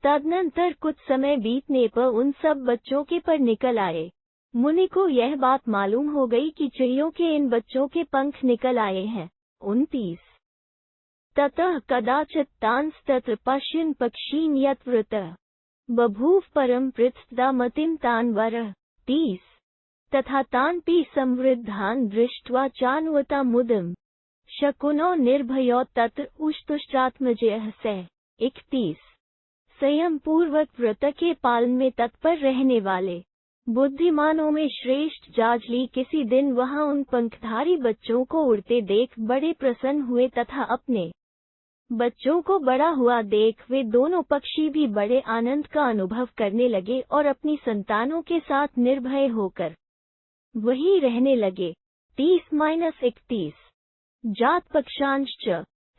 तदनंतर कुछ समय बीतने पर उन सब बच्चों के पर निकल आए। मुनि को यह बात मालूम हो गई कि चिड़ियों के इन बच्चों के पंख निकल आए हैं। 29। ततः कदाचित् तांस्तत्र पश्यन् पक्षीन् यत्वृतः बभूव परम पृथ्वदामतिं तान् वरः। 30। तथा तानपि संवृद्धान् दृष्ट्वा चान्वता मुदम् शकुनो निर्भयो तत्र उष्तुष्टात्मजयः स। 31। संयम पूर्वक व्रत के पालन में तत्पर रहने वाले बुद्धिमानों में श्रेष्ठ जाजली किसी दिन वहां उन पंखधारी बच्चों को उड़ते देख बड़े प्रसन्न हुए तथा अपने बच्चों को बड़ा हुआ देख वे दोनों पक्षी भी बड़े आनंद का अनुभव करने लगे और अपनी संतानों के साथ निर्भय होकर वहीं रहने लगे। 30-31। जात पक्षांश्च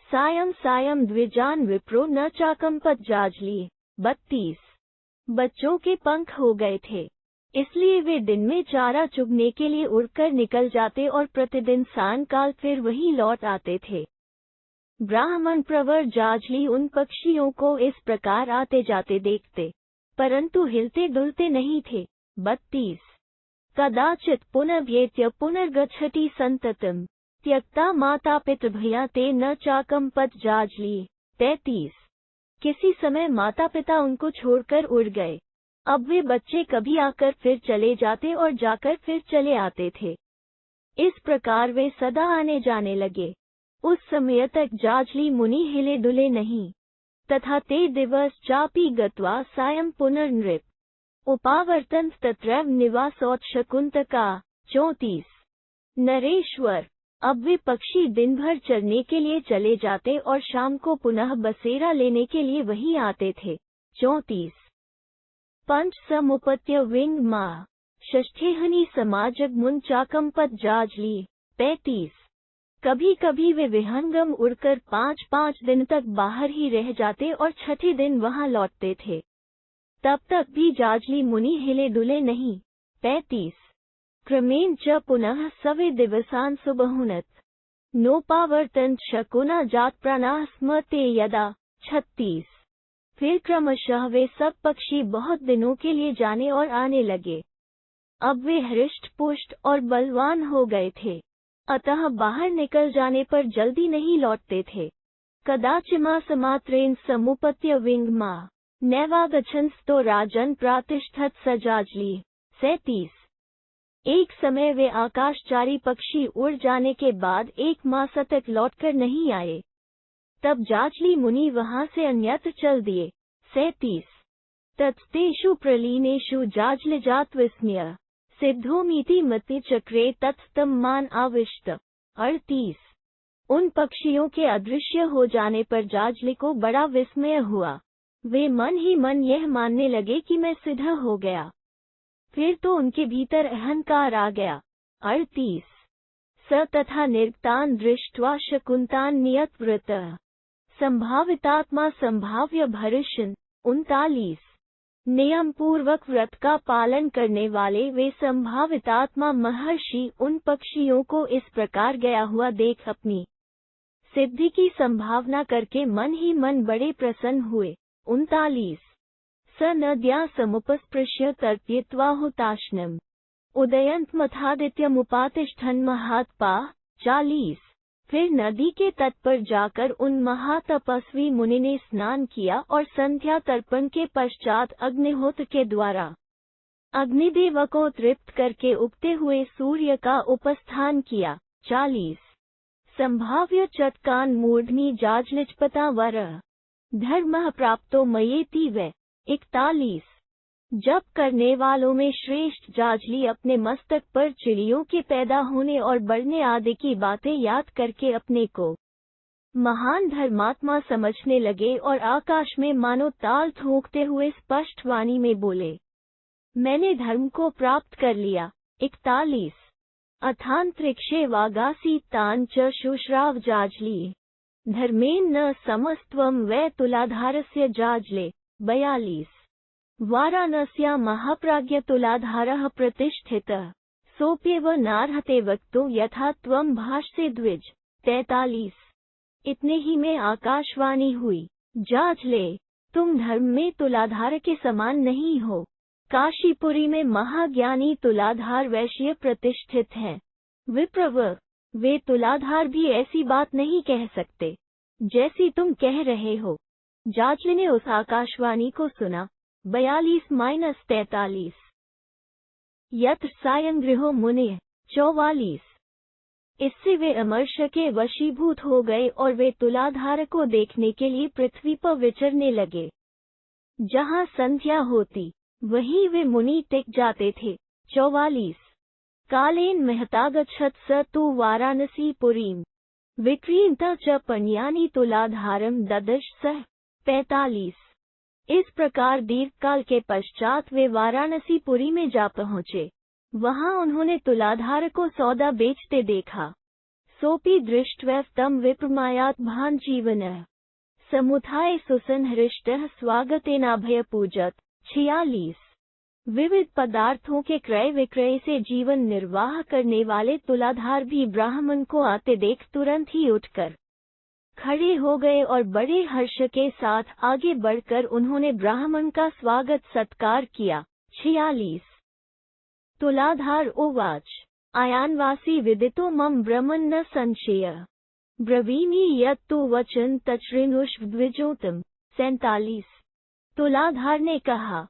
सायं सायं द्विजान विप्रो न चाकंपत जाजली। 32। बच्चों के पंख हो गए थे, इसलिए वे दिन में चारा चुगने के लिए उड़कर निकल जाते और प्रतिदिन सायंकाल फिर वहीं लौट आते थे। ब्राह्मण प्रवर जाजली उन पक्षियों को इस प्रकार आते जाते देखते, परंतु हिलते डुलते नहीं थे। 32। कदाचित् पुनर्भ्येत्य पुनर्गच्छति संततम् त्यक्ता माता पितृभया ते न चाकंपत जाजली। 33। किसी समय माता पिता उनको छोड़कर उड़ गए, अब वे बच्चे कभी आकर फिर चले जाते और जाकर फिर चले आते थे। इस प्रकार वे सदा आने जाने लगे। उस समय तक जाजली मुनि हिले डुले नहीं, तथा ते दिवस चापि गत्वा सायं पुनर्नृप उपावर्तन्त तत्रैव निवासोत शकुन्तका। 34। नरेश्वर, अब वे पक्षी दिन भर चरने के लिए चले जाते और शाम को पुनः बसेरा लेने के लिए वहीं आते थे। 34। पंच समुपत्य विंग माह षष्ठेहनि समाजग मुन चाकंपत जाजली। 35। कभी कभी वे विहंगम उड़कर 5-5 दिन तक बाहर ही रह जाते और छठे दिन वहां लौटते थे। तब तक भी जाजली मुनि हिले डुले नहीं। 35 क्रमेण च पुनः सवे दिवसान सुबहुनत नोपावर्तन्त शकुना जात प्राणाः स्म ते यदा। 36 फिर क्रमशः वे सब पक्षी बहुत दिनों के लिए जाने और आने लगे। अब वे हृष्ट पुष्ट और बलवान हो गए थे, अतः बाहर निकल जाने पर जल्दी नहीं लौटते थे। कदाचिमासमात्रेण समुपत्य विंगमा नैवागच्छन्स्तो राजन प्रातिष्ठत सजाजली। 37 एक समय वे आकाशचारी पक्षी उड़ जाने के बाद 1 मास तक लौटकर नहीं आए। तब जाजली मुनि वहां से अन्यत्र चल दिए। 37 तत्स्तेषु प्रलीनेषु जाजलजात विस्मय सिद्धोमीति मति चक्रे तत्स्तम मान आविष्ट। 38 उन पक्षियों के अदृश्य हो जाने पर जाजली को बड़ा विस्मय हुआ। वे मन ही मन यह मानने लगे कि मैं सिद्ध हो गया। फिर तो उनके भीतर अहंकार आ गया। 38 स तथा निर्गतान दृष्ट्वा शकुंतान नियत व्रत संभावितात्मा संभाव्य भरिष्यन्। 39 नियम पूर्वक व्रत का पालन करने वाले वे संभावितात्मा महर्षि उन पक्षियों को इस प्रकार गया हुआ देख अपनी सिद्धि की संभावना करके मन ही मन बड़े प्रसन्न हुए। 39 स नद्या समुपस्पृश्य तर्पयित्वा हुताशनम् उदयन्तमथादित्यमुपातिष्ठन् महात्पाः। 40 फिर नदी के तट पर जाकर उन महातपस्वी मुनि ने स्नान किया और संध्या तर्पण के पश्चात अग्निहोत्र के द्वारा अग्निदेव को तृप्त करके उगते हुए सूर्य का उपस्थान किया। 40 संभाव्य चटकान मूर्धनि जाजलिचपता वर धर्मः प्राप्तो मयेति वै। 41 जप करने वालों में श्रेष्ठ जाजली अपने मस्तक पर चिड़ियों के पैदा होने और बढ़ने आदि की बातें याद करके अपने को महान धर्मात्मा समझने लगे और आकाश में मानो ताल ठोंकते हुए स्पष्ट वाणी में बोले, मैंने धर्म को प्राप्त कर लिया। 41 अथांतरिक्षे वागासी तान च शुश्राव जाजली धर्मेण न समस्त्वं वै तुलाधारस्य जाजले। 42 वाराणस्यां महाप्राज्ञ तुलाधारः प्रतिष्ठितः सोप्येव नार्हते वक्तुं यथा त्वं भाषसे द्विज। 43 इतने ही में आकाशवाणी हुई, जाजले तुम धर्म में तुलाधार के समान नहीं हो। काशीपुरी में महाज्ञानी तुलाधार वैश्य प्रतिष्ठित हैं। विप्रवर वे तुलाधार भी ऐसी बात नहीं कह सकते जैसी तुम कह रहे हो। जाजले ने उस आकाशवाणी को सुना। 42-43 यत्र सायंगृहो मुने। 44 इससे वे अमर्ष के वशीभूत हो गए और वे तुलाधार को देखने के लिए पृथ्वी पर विचरने लगे। जहाँ संध्या होती वहीं वे मुनि टिक जाते थे। 44 कालेन महतागच्छत स तु वाराणसी पुरीम विक्रीणता च पण्यानि तुलाधारम ददश सह। 45 इस प्रकार दीर्घकाल के पश्चात वे वाराणसी पुरी में जा पहुँचे। वहाँ उन्होंने तुलाधार को सौदा बेचते देखा। सोपी दृष्ट्वा तम विप्रमायात भान जीवनः समुत्थाय सुसंहृष्टः स्वागतेनाभय पूजत। 46 विविध पदार्थों के क्रय विक्रय से जीवन निर्वाह करने वाले तुलाधार भी ब्राह्मण को आते देख तुरंत ही उठकर खड़े हो गए और बड़े हर्ष के साथ आगे बढ़कर उन्होंने ब्राह्मण का स्वागत सत्कार किया। 46 तुलाधार उवाच आयानवासी विदितो मम ब्रह्मन् न संशयः ब्रवीमि यत् तु वचन तच्छृणुष्व द्विजोतम। 47 तुलाधार ने कहा,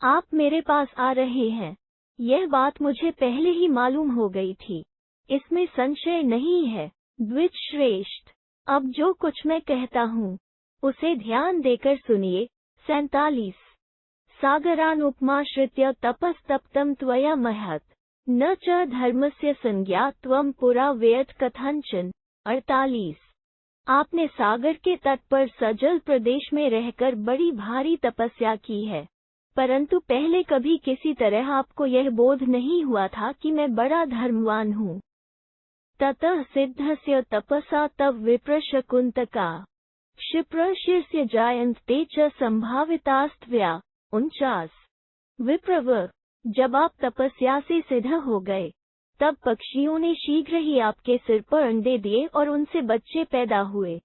आप मेरे पास आ रहे हैं, यह बात मुझे पहले ही मालूम हो गई थी, इसमें संशय नहीं है। द्विज श्रेष्ठ अब जो कुछ मैं कहता हूँ उसे ध्यान देकर सुनिए। 47 सागरानुपमाश्रित्य तपस्तप्तं त्वया महत् न च धर्मस्य संज्ञा त्वं पुरा व्ययत कथंचन। 48 आपने सागर के तट पर सजल प्रदेश में रहकर बड़ी भारी तपस्या की है, परंतु पहले कभी किसी तरह आपको यह बोध नहीं हुआ था कि मैं बड़ा धर्मवान हूँ। ततः सिद्धस्य तपसा तव विप्रशकुन्तका क्षिप्रशीर्ष्य जायन्ते च संभावितास्त्वया। 49। विप्रवर, जब आप तपस्या से सिद्ध हो गए, तब पक्षियों ने शीघ्र ही आपके सिर पर अंडे दिए और उनसे बच्चे पैदा हुए।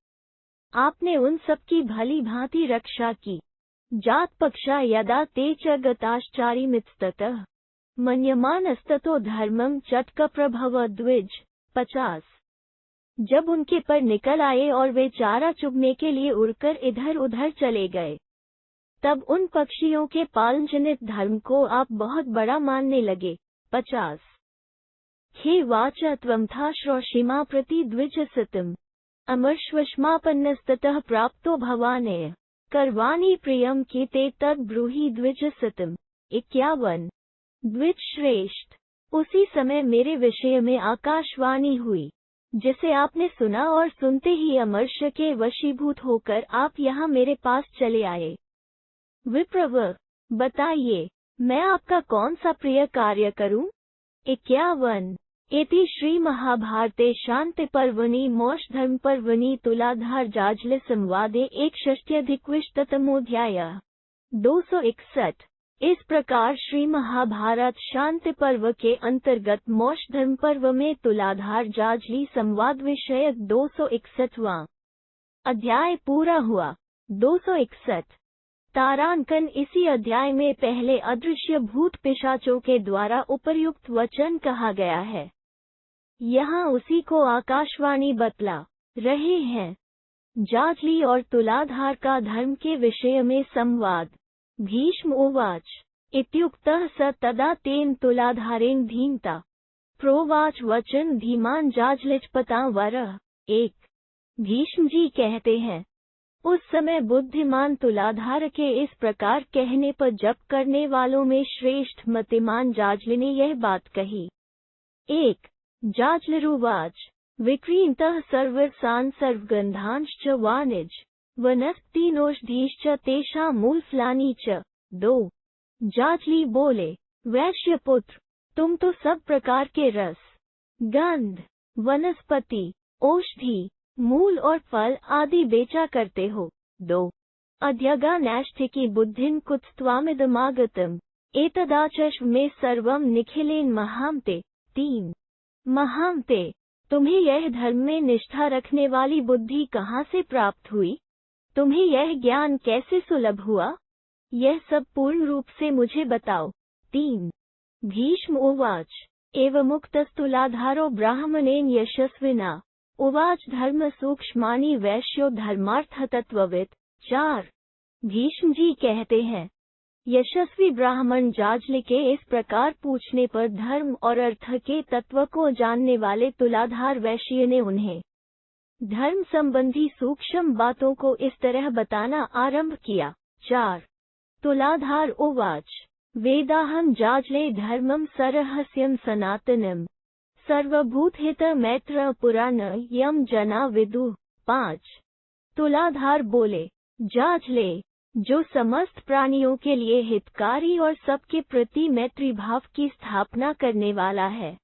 आपने उन सब की भली भांति रक्षा की। जात पक्षा यदा ते च गताश्चारिमित्स्ततः मन्यमानस्ततो धर्मं चटक प्रभव द्विज। 50। जब उनके पर निकल आए और वे चारा चुगने के लिए उड़कर इधर उधर चले गए, तब उन पक्षियों के पालनजनित धर्म को आप बहुत बड़ा मानने लगे। 50। हे वाच त्वं था श्रोषिमा प्रति द्विजसतम अमर्श्वश्मापन्नस्ततः प्राप्तो भवानेय कर्वाणि प्रियम की ते तद ब्रूहि द्विजसतम। 51। द्विज श्रेष्ठ, उसी समय मेरे विषय में आकाशवाणी हुई, जिसे आपने सुना और सुनते ही अमर्ष के वशीभूत होकर आप यहाँ मेरे पास चले आए। विप्रवर, बताइए, मैं आपका कौन सा प्रिय कार्य करूं? 51। इति श्री महाभारते शांति पर्वणि मोक्ष धर्म पर्वणि तुलाधार जाजल संवादे 61अधिक तमोध्याय। 261। इस प्रकार श्री महाभारत शांति पर्व के अंतर्गत मोक्ष धर्म पर्व में तुलाधार जाजली संवाद विषयक 261वां अध्याय पूरा हुआ। 261। तारांकन। इसी अध्याय में पहले अदृश्य भूत पिशाचों के द्वारा उपर्युक्त वचन कहा गया है। यहाँ उसी को आकाशवाणी बतला रहे हैं। जाजली और तुलाधार का धर्म के विषय में संवाद। भीष्म उवाच इत्युक्तः स तदा तेन तुलाधारेण धीमता प्रोवाच वचन धीमान जाजलिचपता वरः। 1। भीष्म जी कहते हैं, उस समय बुद्धिमान तुलाधार के इस प्रकार कहने पर जप करने वालों में श्रेष्ठ मतिमान जाजल ने यह बात कही। 1। जाजलरुवाच विक्रीणतः सर्वरसान् सर्वगन्धांश्च वाणिज वनस्पतिनौषधीश्च तेषां मूलफलानि च। 2। जाजली बोले, वैश्यपुत्र, तुम तो सब प्रकार के रस, गंध, वनस्पति, औषधि, मूल और फल आदि बेचा करते हो। 2। अध्यगानैष्ठिकी बुद्धिं कुत्स्त्वामिदमागतम् एतदाचश्व में सर्वं निखिलेन महामते। 3। महामते, तुम्हें यह धर्म में निष्ठा रखने वाली बुद्धि कहाँ से प्राप्त हुई? तुम्हें यह ज्ञान कैसे सुलभ हुआ? यह सब पूर्ण रूप से मुझे बताओ। 3। भीष्म उवाच एवमुक्तस्तुलाधारो ब्राह्मणेन यशस्विना उवाच धर्म सूक्ष्मानि वैश्यो धर्मार्थ तत्वविद। 4। भीष्म जी कहते हैं, यशस्वी ब्राह्मण जाजल के इस प्रकार पूछने पर धर्म और अर्थ के तत्व को जानने वाले तुलाधार वैश्य ने उन्हें धर्म संबंधी सूक्ष्म बातों को इस तरह बताना आरंभ किया। 4। तुलाधार उवाच वेदाहं जाजले धर्मं सरहस्यं सनातनम् सर्वभूतहित मैत्र पुराण यम जना विदुः। 5। तुलाधार बोले, जाजले, जो समस्त प्राणियों के लिए हितकारी और सबके प्रति मैत्री भाव की स्थापना करने वाला है,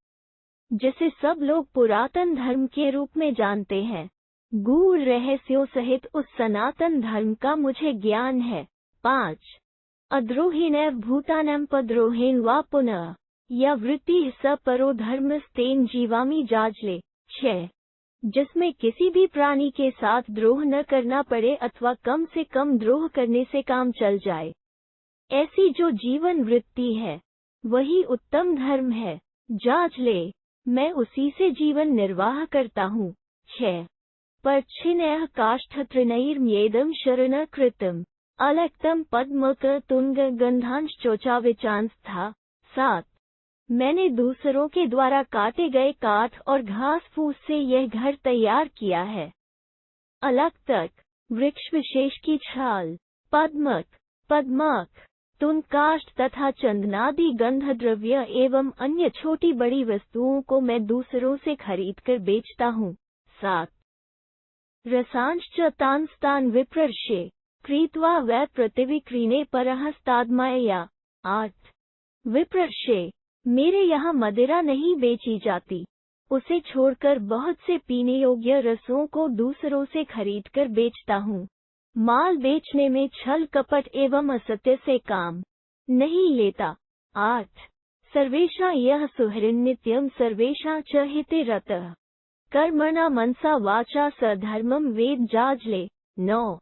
जिसे सब लोग पुरातन धर्म के रूप में जानते हैं, गूढ़ रहस्यों सहित उस सनातन धर्म का मुझे ज्ञान है। 5। अद्रोहिणैव भूतानां पद्रोहेण वा पुनः या वृत्ति स परो धर्मस्तेन जीवामि जाजले। 6। जिसमें किसी भी प्राणी के साथ द्रोह न करना पड़े अथवा कम से कम द्रोह करने से काम चल जाए, ऐसी जो जीवन वृत्ति है, वही उत्तम धर्म है। जाजले, मैं उसी से जीवन निर्वाह करता हूँ। 6। परच्छिन्नैः काष्ठतृणैर्म्येदं शरण कृतम् अलक्तम पद्मक तुंग गंधांश्चोचाविचांस्था। 7। मैंने दूसरों के द्वारा काटे गए काठ और घास फूस से यह घर तैयार किया है। अलक्तक, वृक्ष विशेष की छाल, पद्मक, पद्माक, तुंग काष्ठ तथा चंदनादि गंध द्रव्य एवं अन्य छोटी बड़ी वस्तुओं को मैं दूसरों से खरीदकर बेचता हूँ। 7। रसांश्च तांस्तान विप्रर्षे क्रीत्वा वै प्रतिविक्रीणे परहस्ताद्मया। 8। विप्रर्षे, मेरे यहाँ मदिरा नहीं बेची जाती, उसे छोड़कर बहुत से पीने योग्य रसों को दूसरों से खरीदकर बेचता हूँ। माल बेचने में छल कपट एवं असत्य से काम नहीं लेता। 8 सर्वेषां यः सुहृन्नित्यं सर्वेषां च हिते रतः कर्मणा मनसा वाचा स धर्मं वेद जाजले। 9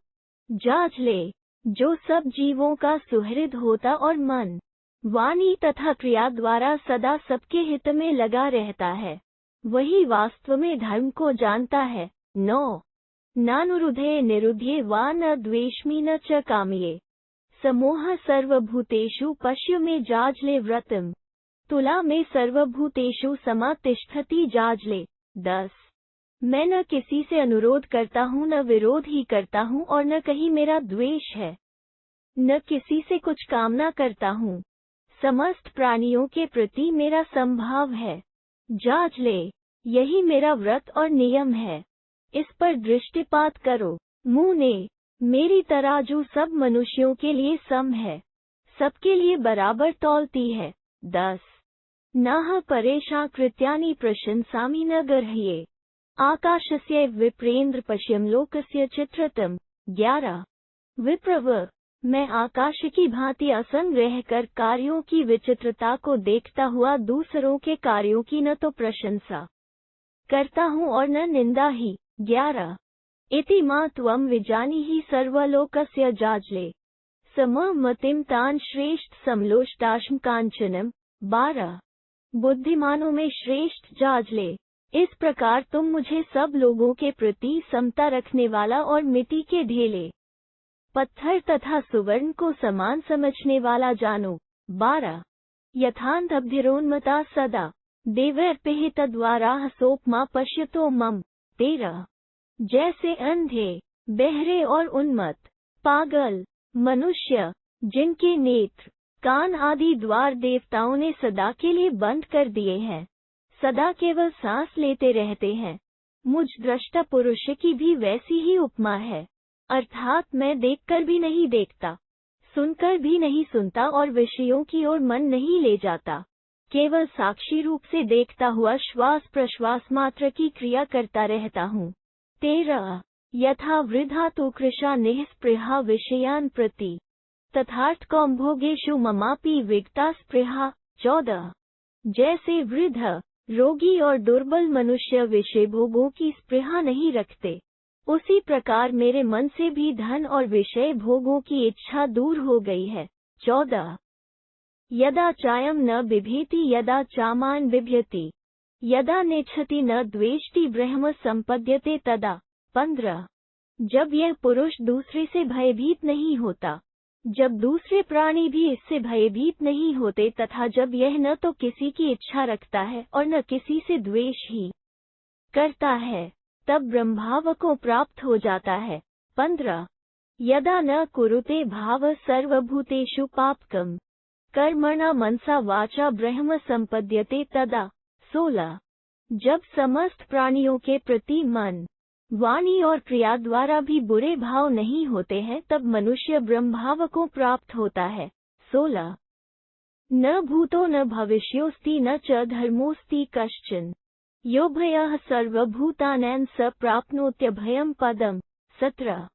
जाजले जो सब जीवों का सुहृद होता और मन, वाणी तथा क्रिया द्वारा सदा सबके हित में लगा रहता है, वही वास्तव में धर्म को जानता है। 9 नानुरुधे निरुध्ये वा न द्वेष्मि न च कामये समोह सर्वभूतेषु पश्य में जाजले व्रतम तुला में सर्वभूतेषु समातिष्ठति जाजले। 10 मैं न किसी से अनुरोध करता हूँ, न विरोध ही करता हूँ, और न कहीं मेरा द्वेष है, न किसी से कुछ कामना करता हूँ। समस्त प्राणियों के प्रति मेरा संभाव है। जाजले यही मेरा व्रत और नियम है। इस पर दृष्टिपात करो। मुँह ने मेरी तराजू सब मनुष्यों के लिए सम है, सबके लिए बराबर तौलती है। 10 नाह परेषां कृत्यानि प्रशंसामि न गर्ह्ये आकाशस्य विप्रेन्द्र पश्यं लोकस्य चित्रतम। 11 विप्रव मैं आकाश की भांति असंग रहकर कार्यों की विचित्रता को देखता हुआ दूसरों के कार्यों की न तो प्रशंसा करता हूँ और न निंदा ही। 11 इति मा त्वं विजानीहि सर्वलोकस्य जाजले सममतिं तान् श्रेष्ठ समलोष्टाश्म कांचनम। 12 बुद्धिमानों में श्रेष्ठ जाजले इस प्रकार तुम मुझे सब लोगों के प्रति समता रखने वाला और मिट्टी के ढेले, पत्थर तथा सुवर्ण को समान समझने वाला जानो। 12 यथान्धब्धिरोन्मता सदा देवैर्पिहितद्वारा सोपमा पश्यतो मम। 13 जैसे अंधे, बहरे और उन्मत्त, पागल मनुष्य जिनके नेत्र, कान आदि द्वार देवताओं ने सदा के लिए बंद कर दिए हैं, सदा केवल सांस लेते रहते हैं, मुझ दृष्टा पुरुष की भी वैसी ही उपमा है। अर्थात मैं देखकर भी नहीं देखता, सुनकर भी नहीं सुनता और विषयों की ओर मन नहीं ले जाता, केवल साक्षी रूप से देखता हुआ श्वास प्रश्वास मात्र की क्रिया करता रहता हूँ। 13 यथा वृद्धा तो कृशा निःस्पृहा विषयान् प्रति तथार्थ कौम्भोगेषु ममापि विगता स्पृहा। 14 जैसे वृद्ध, रोगी और दुर्बल मनुष्य विषय भोगों की स्पृहा नहीं रखते, उसी प्रकार मेरे मन से भी धन और विषय भोगों की इच्छा दूर हो गई है। 14 यदा चायं न बिभेति यदा चामान् बिभ्यति यदा नेच्छति न द्वेष्टि ब्रह्म संपद्यते तदा। 15 जब यह पुरुष दूसरे से भयभीत नहीं होता, जब दूसरे प्राणी भी इससे भयभीत नहीं होते, तथा जब यह न तो किसी की इच्छा रखता है और न किसी से द्वेष ही करता है, तब ब्रह्मभाव को प्राप्त हो जाता है। 15 यदा न कुरुते भाव सर्वभूतेषु पापकम कर्मणा मनसा वाचा ब्रह्म संपद्यते तदा। 16 जब समस्त प्राणियों के प्रति मन, वाणी और क्रिया द्वारा भी बुरे भाव नहीं होते हैं, तब मनुष्य ब्रह्मभाव को प्राप्त होता है। 16 न भूतो न भविष्योस्ति न च धर्मोस्ति कश्चन यो भयः सर्वभूतानां स प्राप्नोत्यभयं पदम। 17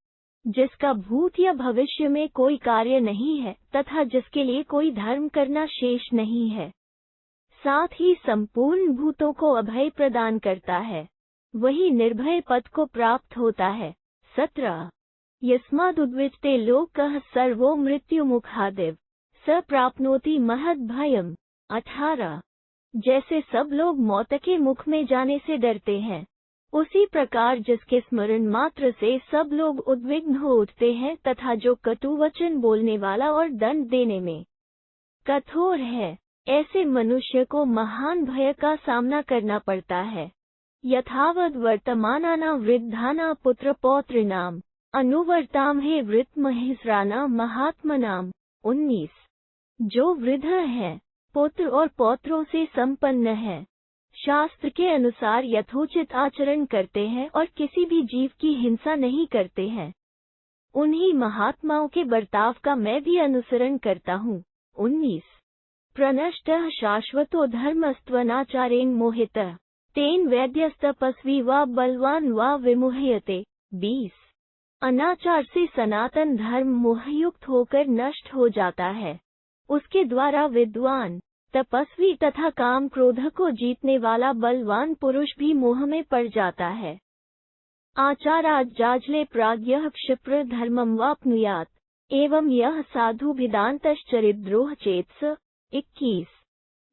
जिसका भूत या भविष्य में कोई कार्य नहीं है तथा जिसके लिए कोई धर्म करना शेष नहीं है, साथ ही संपूर्ण भूतों को अभय प्रदान करता है, वही निर्भय पद को प्राप्त होता है। 17 यस्मादुद्विजते लोकः सर्वो मृत्युमुखादिव स प्राप्नोति महद् भयम्। 18 जैसे सब लोग मौत के मुख में जाने से डरते हैं, उसी प्रकार जिसके स्मरण मात्र से सब लोग उद्विग्न हो उठते हैं तथा जो कटु वचन बोलने वाला और दंड देने में कठोर है, ऐसे मनुष्य को महान भय का सामना करना पड़ता है। यथावद् वर्तमानानां वृद्धानां पुत्र पौत्रिणाम् अनुवर्ताम हे वृत्तमहिस्राणां महात्मनाम्। 19 जो वृद्ध है, पुत्र और पौत्रों से संपन्न है, शास्त्र के अनुसार यथोचित आचरण करते हैं और किसी भी जीव की हिंसा नहीं करते हैं, उन्हीं महात्माओं के बर्ताव का मैं भी अनुसरण करता हूँ। 19 प्रनष्टः शाश्वतो धर्मस्त्वनाचारेण मोहितः तेन वैद्यस्तपस्वी वा बलवान वा विमुह्यते। 20 अनाचार से सनातन धर्म मोहयुक्त होकर नष्ट हो जाता है। उसके द्वारा विद्वान, तपस्वी तथा काम क्रोध को जीतने वाला बलवान पुरुष भी मोह में पड़ जाता है। आचारात् जाजले प्राज्ञः क्षिप्र धर्मं वाप्नुयात् एवं यह साधु भिदान्तश्चरिद्रोह चेत्स। 21।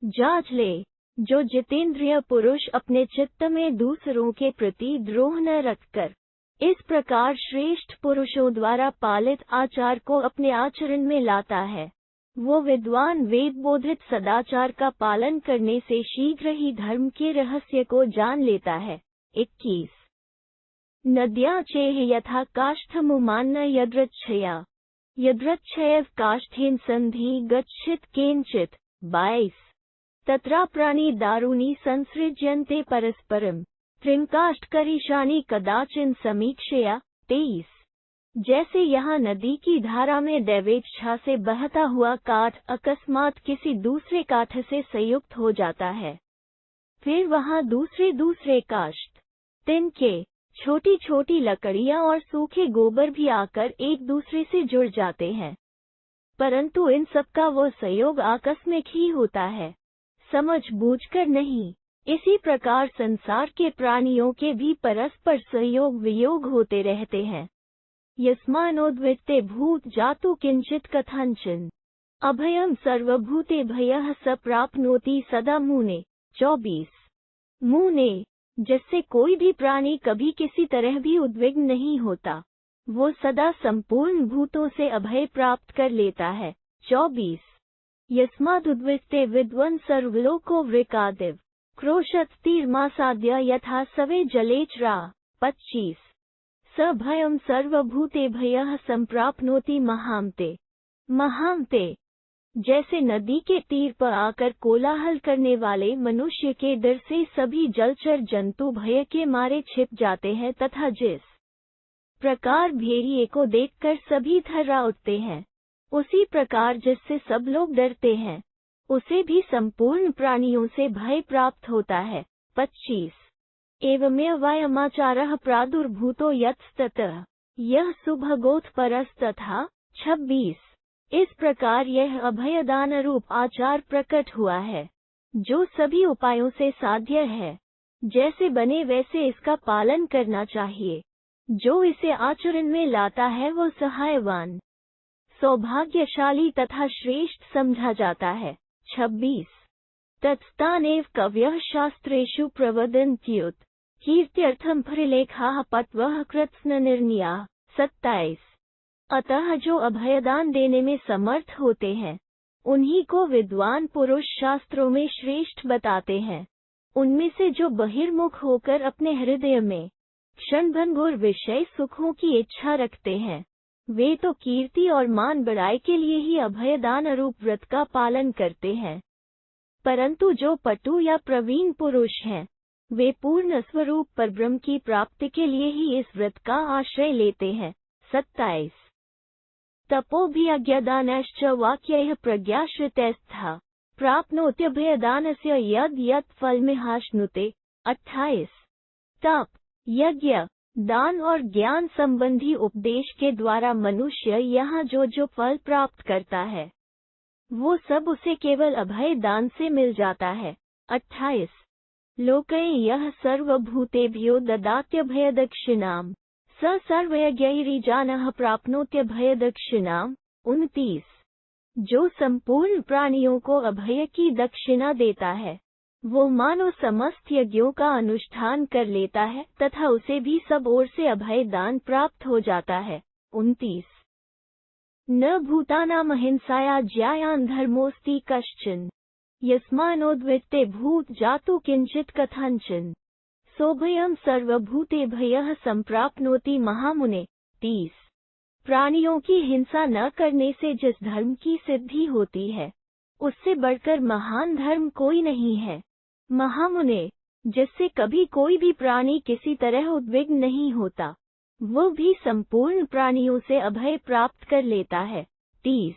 जाजले, जो जितेंद्रिय पुरुष अपने चित्त में दूसरों के प्रति द्रोह न रखकर इस प्रकार श्रेष्ठ पुरुषों द्वारा पालित आचार को अपने आचरण में लाता है, वो विद्वान वेद बोधित सदाचार का पालन करने से शीघ्र ही धर्म के रहस्य को जान लेता है। 21। नद्या चेह यथा काष्ठमुमान्न यदृच्छया यदृच्छयैव काष्ठेन संधि गच्छित केनचित्। 22। तत्रा प्राणी दारूणि संसृज्यन्ते परस्परम त्रिंकाष्ठकरीषाणि कदाचिन समीक्षया। 23। जैसे यहाँ नदी की धारा में दैवेच्छा से बहता हुआ काठ अकस्मात किसी दूसरे काठ से संयुक्त हो जाता है, फिर वहाँ दूसरे काष्ठ, तिनके, छोटी छोटी लकड़ियाँ और सूखे गोबर भी आकर एक दूसरे से जुड़ जाते हैं, परंतु इन सब का वो संयोग आकस्मिक ही होता है, समझ बूझकर नहीं। इसी प्रकार संसार के प्राणियों के भी परस्पर सहयोग वियोग होते रहते हैं। यस्मानोद्वित्ते भूत जातु किंचित कथंचन अभयम सर्वभूतेभयः स प्राप्नोति सदा मुने। 24। मुने, जिससे कोई भी प्राणी कभी किसी तरह भी उद्विग्न नहीं होता, वो सदा संपूर्ण भूतों से अभय प्राप्त कर लेता है। 24। यस्मादुद्वित्ते विद्वन् सर्वलोको वृकादिव क्रोशत्तीर्मासाद्य यथा सवे जलेचरा। 25। स भयं सर्वभूतेभयः संप्राप्नोति महामते। महामते, जैसे नदी के तीर पर आकर कोलाहल करने वाले मनुष्य के डर से सभी जलचर जंतु भय के मारे छिप जाते हैं तथा जिस प्रकार भेड़िए को देखकर सभी थर्रा उठते हैं, उसी प्रकार जिससे सब लोग डरते हैं, उसे भी संपूर्ण प्राणियों से भय प्राप्त होता है। 25। एवमेवायमाचारः प्रादुर्भूतो यतस्ततः यह सुभगोथ परस्तथा। 26। इस प्रकार यह अभयदान रूप आचार प्रकट हुआ है, जो सभी उपायों से साध्य है। जैसे बने वैसे इसका पालन करना चाहिए। जो इसे आचरण में लाता है वो सहायवान, सौभाग्यशाली तथा श्रेष्ठ समझा जाता है। 26। तत्स्थानेव कवयः शास्त्रेषु प्रवदन्त्युत कीर्त्यर्थं प्रलेखाः पत्वः कृत्स्ननिर्णयाः। 27। अतः जो अभयदान देने में समर्थ होते हैं, उन्हीं को विद्वान पुरुष शास्त्रों में श्रेष्ठ बताते हैं। उनमें से जो बहिर्मुख होकर अपने हृदय में क्षणभंगुर विषय सुखों की इच्छा रखते हैं, वे तो कीर्ति और मान बढ़ाई के लिए ही अभयदान रूप व्रत का पालन करते हैं, परंतु जो पटु या प्रवीण पुरुष हैं, वे पूर्ण स्वरूप परब्रह्म की प्राप्ति के लिए ही इस व्रत का आश्रय लेते हैं। 27। तपोभियज्ञदानश्च वाक्यैः प्रज्ञाश्रितैस्था प्राप्नोत्यभयदानस्य यद् यत् फलमिहाश्नुते। 28। तप, यज्ञ, दान और ज्ञान संबंधी उपदेश के द्वारा मनुष्य यहाँ जो फल प्राप्त करता है, वो सब उसे केवल अभय दान से मिल जाता है। 28। लोके यः सर्वभूतेभ्यो ददात्यभयदक्षिणाम् स सर्वयज्ञैरिजानः प्राप्नोत्यभयदक्षिणाम्। 29। जो संपूर्ण प्राणियों को अभय की दक्षिणा देता है, वो मानो समस्त यज्ञों का अनुष्ठान कर लेता है तथा उसे भी सब ओर से अभय दान प्राप्त हो जाता है। 29। न भूतानाम हिंसाया ज्यायान धर्मोस्ति कश्चन यस्मानोद्वित्ते भूत जातु किंचित कथंचन सोभयम सर्वभूतेभयः संप्राप्नोति महामुने। 30। प्राणियों की हिंसा न करने से जिस धर्म की सिद्धि होती है, उससे बढ़कर महान धर्म कोई नहीं है। महामुने, जिससे कभी कोई भी प्राणी किसी तरह उद्विग्न नहीं होता, वो भी संपूर्ण प्राणियों से अभय प्राप्त कर लेता है। 30।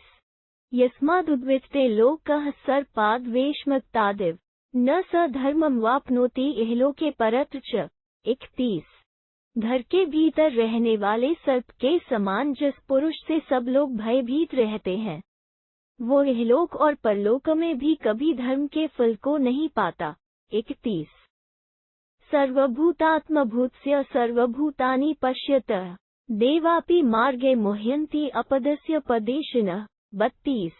यस्मादुद्वित्ते लोकः सर्पाद्वेषमत्तादिव न स धर्मं वाप्नोति इहलोके परत्र च। 31। घर के भीतर रहने वाले सर्प के समान जिस पुरुष से सब लोग भयभीत रहते हैं, वो इहलोक और परलोक में भी कभी धर्म के फल को नहीं पाता। 31 सर्वभूतात्मभूत्स्य सर्वभूतानि पश्यतः देवापि मार्गे मुह्यन्ति अपदस्य पदेशिनः। 32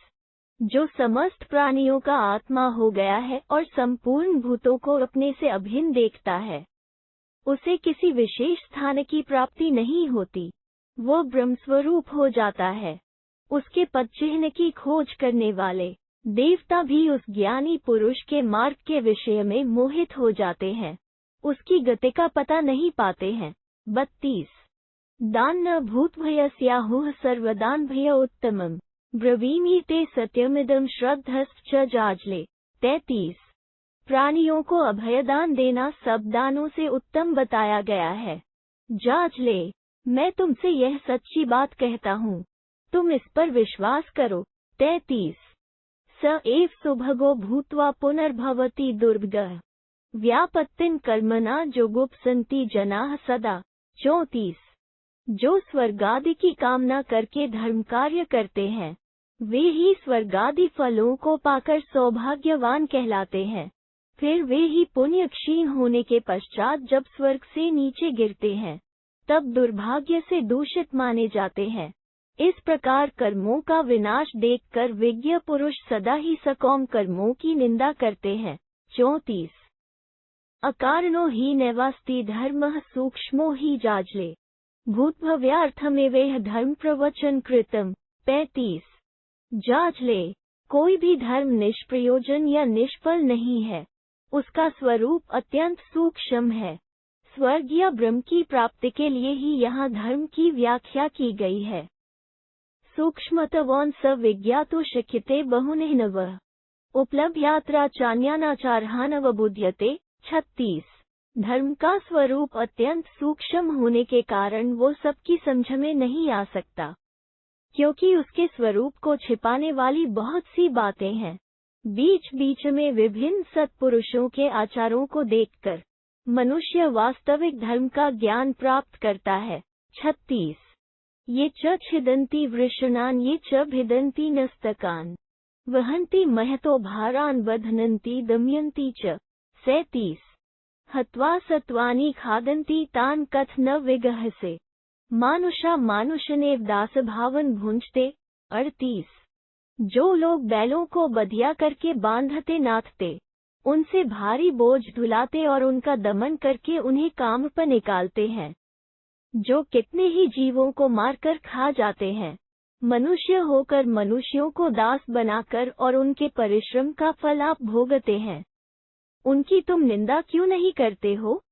जो समस्त प्राणियों का आत्मा हो गया है और संपूर्ण भूतों को अपने से अभिन्न देखता है, उसे किसी विशेष स्थान की प्राप्ति नहीं होती, वो ब्रह्मस्वरूप हो जाता है। उसके पद चिन्ह की खोज करने वाले देवता भी उस ज्ञानी पुरुष के मार्ग के विषय में मोहित हो जाते हैं, उसकी गति का पता नहीं पाते हैं। 32 दान न भूतभयस्याहुः सर्वदान भय उत्तमम् ब्रवीमि ते सत्यमिदं श्रद्धस्व च जाजले। 33 प्राणियों को अभयदान देना सब दानों से उत्तम बताया गया है। जाजले मैं तुमसे यह सच्ची बात कहता हूँ, तुम इस पर विश्वास करो। 33 स एव सुभगो भूत्वा पुनर्भवति दुर्गः व्यापत्तिं कर्मणा जुगुप्सन्ति जनाः सदा। 34 जो स्वर्गादि की कामना करके धर्म कार्य करते हैं, वे ही स्वर्गादि फलों को पाकर सौभाग्यवान कहलाते हैं। फिर वे ही पुण्य क्षीण होने के पश्चात जब स्वर्ग से नीचे गिरते हैं, तब दुर्भाग्य से दूषित माने जाते हैं। इस प्रकार कर्मों का विनाश देखकर विज्ञ पुरुष सदा ही सकौम कर्मों की निंदा करते हैं। 34 अकारणो हि नैवास्ति धर्मः सूक्ष्मो हि जाजले भूतभव्यार्थमेवेह धर्म प्रवचन कृतम। 35 जाजले कोई भी धर्म निष्प्रयोजन या निष्फल नहीं है, उसका स्वरूप अत्यंत सूक्ष्म है। स्वर्ग या ब्रह्म की प्राप्ति के लिए ही यहाँ धर्म की व्याख्या की गई है। सूक्ष्मतवोन स विज्ञातो शक्यते बहुनिर्नवः उपलभ्यात्रा चान्यानाचारहानवबुध्यते। 36 धर्म का स्वरूप अत्यंत सूक्ष्म होने के कारण वो सबकी समझ में नहीं आ सकता, क्योंकि उसके स्वरूप को छिपाने वाली बहुत सी बातें हैं। बीच बीच में विभिन्न सत्पुरुषों के आचारों को देखकर मनुष्य वास्तविक धर्म का ज्ञान प्राप्त करता है। 36 ये च छिदन्ति वृषणान ये च भिदन्ति नस्तकान वहन्ति महतो भारान बध्नन्ति दमयन्ति च। 37 हत्वा सत्वानि खादन्ति तान कथ न विगहसे मानुषा मानुषनेव दास भावन भुंजते। 38 जो लोग बैलों को बधिया करके बांधते नाथते, उनसे भारी बोझ ढुलाते और उनका दमन करके उन्हें काम पर निकालते हैं, जो कितने ही जीवों को मारकर खा जाते हैं, मनुष्य होकर मनुष्यों को दास बनाकर और उनके परिश्रम का फल आप भोगते हैं, उनकी तुम निंदा क्यों नहीं करते हो।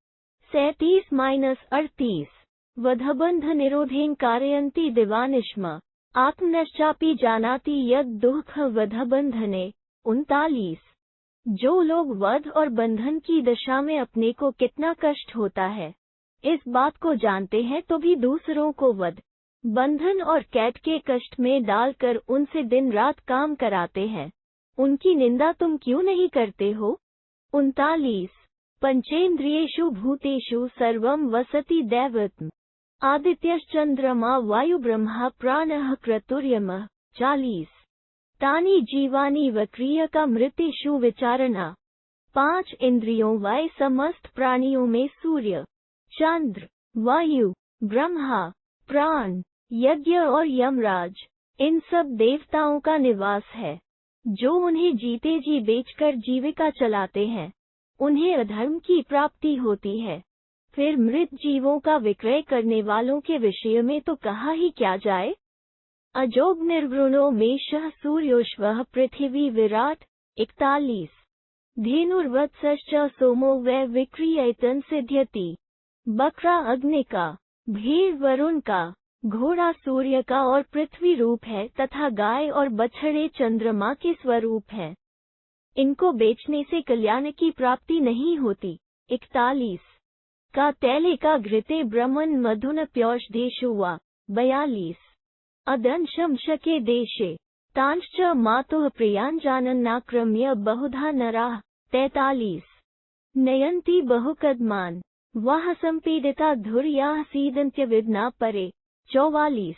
37-38 वधबंध निरोधेन कारयन्ति दिवानिश्म आत्मनश्चापि जानाति यद दुःख वधबंधने। 39 जो लोग वध और बंधन की दशा में अपने को कितना कष्ट होता है, इस बात को जानते हैं तो भी दूसरों को वध, बंधन और कैद के कष्ट में डालकर उनसे दिन रात काम कराते हैं, उनकी निंदा तुम क्यों नहीं करते हो। 39 पंचेन्द्रियेषु भूतेषु सर्वं वसति दैवत्म आदित्यश्चंद्रमा वायु ब्रह्मा प्राणः क्रतुर्यमः। 40 तानि जीवानि वक्रियका मृतेषु विचारणा। 5 इंद्रियों वाय समस्त प्राणियों में सूर्य, चंद्र, वायु, ब्रह्मा, प्राण, यज्ञ और यमराज, इन सब देवताओं का निवास है, जो उन्हें जीते जी बेचकर जीविका चलाते हैं, उन्हें अधर्म की प्राप्ति होती है। फिर मृत जीवों का विक्रय करने वालों के विषय में तो कहा ही क्या जाए। अजोग निर्वृणो मेषः सूर्योश्वः पृथिवी विराट। 41 धेनुर्वत्सश्च सोमो वै विक्रियतन सिद्ध्यति। बकरा अग्नि का, भीड़ वरुण का, घोड़ा सूर्य का और पृथ्वी रूप है तथा गाय और बछड़े चंद्रमा के स्वरूप हैं। इनको बेचने से कल्याण की प्राप्ति नहीं होती। 41 का तैले का घृते ब्रह्मन मधुन प्यौषधेषु वा। 42 अदंशम शके देशे तांश्च मातुः प्रियांजानन्नाक्रम्य बहुधा नराः। 43 नयन्ति बहुकदमान वह संपीडिता धुर्याः सीदन्त्य विद्ना परे। 44।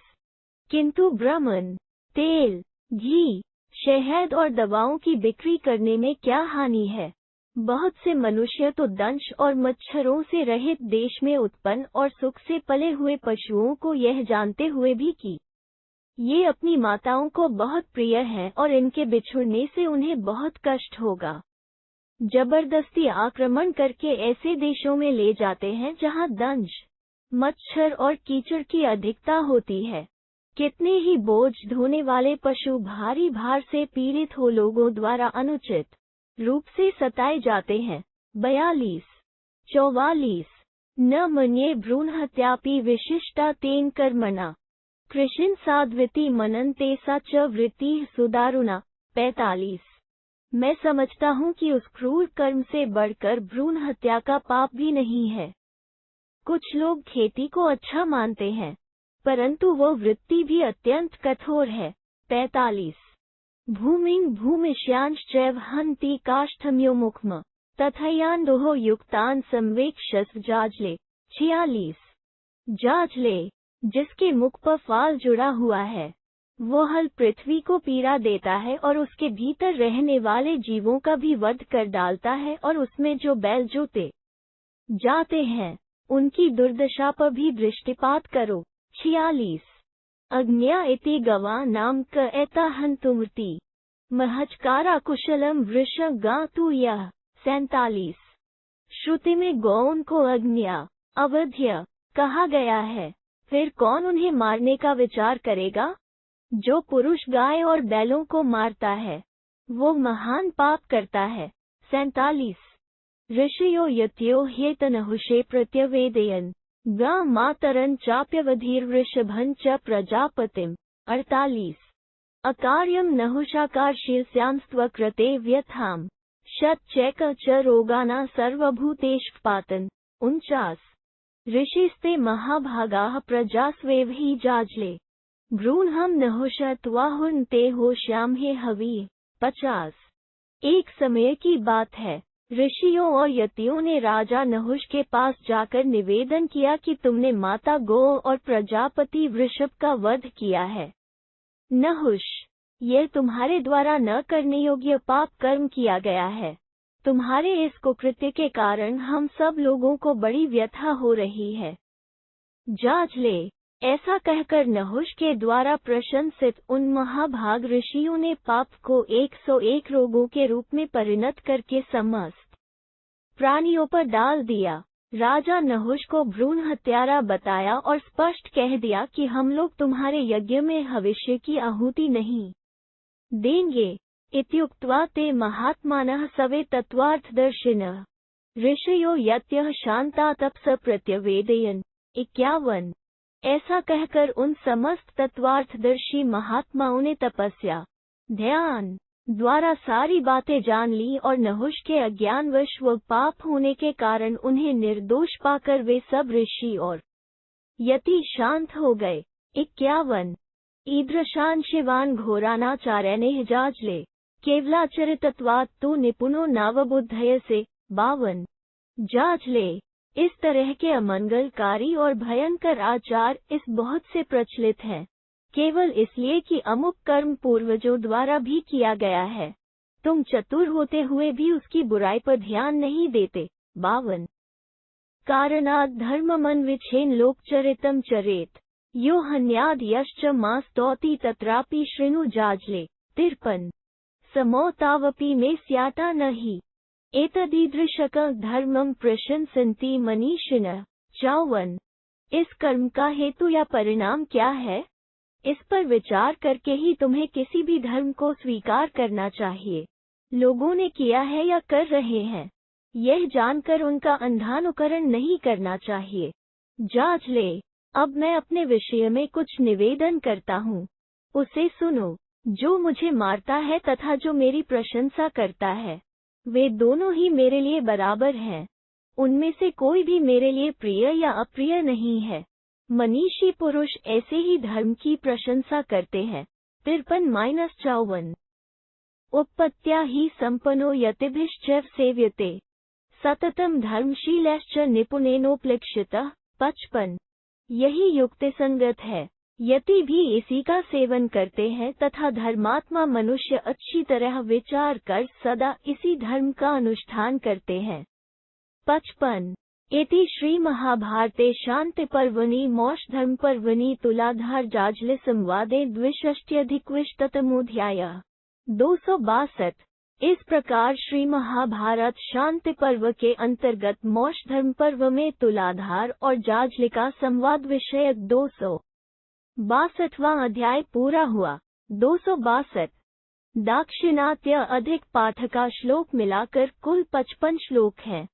किंतु ब्राह्मण, तेल, घी, शहद और दवाओं की बिक्री करने में क्या हानि है? बहुत से मनुष्य तो दंश और मच्छरों से रहित देश में उत्पन्न और सुख से पले हुए पशुओं को यह जानते हुए भी कि ये अपनी माताओं को बहुत प्रिय हैं और इनके बिछुड़ने से उन्हें बहुत कष्ट होगा, जबरदस्ती आक्रमण करके ऐसे देशों में ले जाते हैं जहां दंश, मच्छर और कीचड़ की अधिकता होती है। कितने ही बोझ ढोने वाले पशु भारी भार से पीड़ित हो लोगों द्वारा अनुचित रूप से सताए जाते हैं। 42। 44। न मन्ये भ्रूण हत्यापि विशिष्टा तेन कर्मणा कृष्ण साध्विति मनन्ते सा च वृत्ति सुदारुणा। 45। मैं समझता हूँ कि उस क्रूर कर्म से बढ़कर भ्रूण हत्या का पाप भी नहीं है। कुछ लोग खेती को अच्छा मानते हैं, परंतु वो वृत्ति भी अत्यंत कठोर है। 45। भूमिं भूमिष्यांश्चैव हन्ति काष्ठम्यो मुखम तथयान्दोहो युक्तान संवेक्षस जाजले। 46। जाजले, जिसके मुख पर फाल जुड़ा हुआ है, वो हल पृथ्वी को पीड़ा देता है और उसके भीतर रहने वाले जीवों का भी वध कर डालता है और उसमें जो बैल जोते जाते हैं उनकी दुर्दशा पर भी दृष्टिपात करो। 46। अज्ञा इति गवा नाम क एता हन्तुमृति महचकारा कुशलम वृष गा तु यह। 47। श्रुति में गौओं को अज्ञा, अवध्य कहा गया है, फिर कौन उन्हें मारने का विचार करेगा? जो पुरुष गाय और बैलों को मारता है वो महान पाप करता है। 47। ऋषयो यत्यो ह्येतनहुषे प्रत्यवेदयन् गा मातरं चाप्यवधीर वृषभं च प्रजापतिम्। 48। अकार्यं नहुषाकारशीलस्यांस्त्व कृते व्यथाम शतचैक च रोगाना सर्वभूतेष्पातन्। 49। ऋषिस्ते महाभागाः प्रजास्वेव हि जाजले भ्रूणहं नहुषत्वाहुर्नते होश्याम हे हवी। 50। एक समय की बात है, ऋषियों और यतियों ने राजा नहुष के पास जाकर निवेदन किया कि तुमने माता गौ और प्रजापति वृषभ का वध किया है। नहुष, यह तुम्हारे द्वारा न करने योग्य पाप कर्म किया गया है। तुम्हारे इस कुकृत्य के कारण हम सब लोगों को बड़ी व्यथा हो रही है। जांच ले। ऐसा कहकर नहुष के द्वारा प्रशंसित उन महाभाग ऋषियों ने पाप को 101 रोगों के रूप में परिणत करके समस्त प्राणियों पर डाल दिया। राजा नहुष को भ्रूण हत्यारा बताया और स्पष्ट कह दिया कि हम लोग तुम्हारे यज्ञ में भविष्य की आहुति नहीं देंगे। इत्युक्त्वा ते महात्मानः सवे तत्त्वार्थदर्शिनः ऋषयो यत्यः शान्ता तपस प्रत्यवेदयन्। 51। ऐसा कहकर उन समस्त तत्वार्थदर्शी महात्माओं ने तपस्या, ध्यान द्वारा सारी बातें जान ली और नहुष के अज्ञानवश व पाप होने के कारण उन्हें निर्दोष पाकर वे सब ऋषि और यति शांत हो गए। 51। ईदृशान शिवान घोरानाचार्यने जाजले केवलाचरितत्वात् तु निपुणो नावबुद्धयसे। 52। जाजले, इस तरह के अमंगलकारी और भयंकर आचार इस बहुत से प्रचलित हैं, केवल इसलिए कि अमुक कर्म पूर्वजों द्वारा भी किया गया है। तुम चतुर होते हुए भी उसकी बुराई पर ध्यान नहीं देते। 52। कारणाद् धर्ममन्विच्छेन लोकचरितम चरेत यो हन्याद् यश्च मा स्तौति तत्रापि शृणु जाजले। 53। समोतावपि मे स्याता न हि एतदीदृशक धर्मं प्रशंसन्ति मनीषिणः। 54। इस कर्म का हेतु या परिणाम क्या है? इस पर विचार करके ही तुम्हें किसी भी धर्म को स्वीकार करना चाहिए। लोगों ने किया है या कर रहे हैं, यह जानकर उनका अंधानुकरण नहीं करना चाहिए। जांच ले। अब मैं अपने विषय में कुछ निवेदन करता हूँ, उसे सुनो। जो मुझे मारता है तथा जो मेरी प्रशंसा करता है, वे दोनों ही मेरे लिए बराबर हैं। उनमें से कोई भी मेरे लिए प्रिय या अप्रिय नहीं है। मनीषी पुरुष ऐसे ही धर्म की प्रशंसा करते हैं। 53-54। उपपत्त्या ही संपन्नो यतिभिश्चैव सेव्यते सततम धर्मशीलश्च निपुणेनोपलक्षितः। 55। यही युक्ति संगत है। यति भी इसी का सेवन करते हैं तथा धर्मात्मा मनुष्य अच्छी तरह विचार कर सदा इसी धर्म का अनुष्ठान करते हैं। 55। इति श्री महाभारते शांति पर्वणि मोक्षधर्म पर्वणि तुलाधार जाजल संवादे 62 262। इस प्रकार श्री महाभारत शांति पर्व के अंतर्गत मोक्ष धर्म पर्व में तुलाधार और जाजलिका संवाद विषयक 262वां अध्याय पूरा हुआ। 262। दाक्षिणात्य अधिक पाठ का श्लोक मिलाकर कुल 55 श्लोक हैं।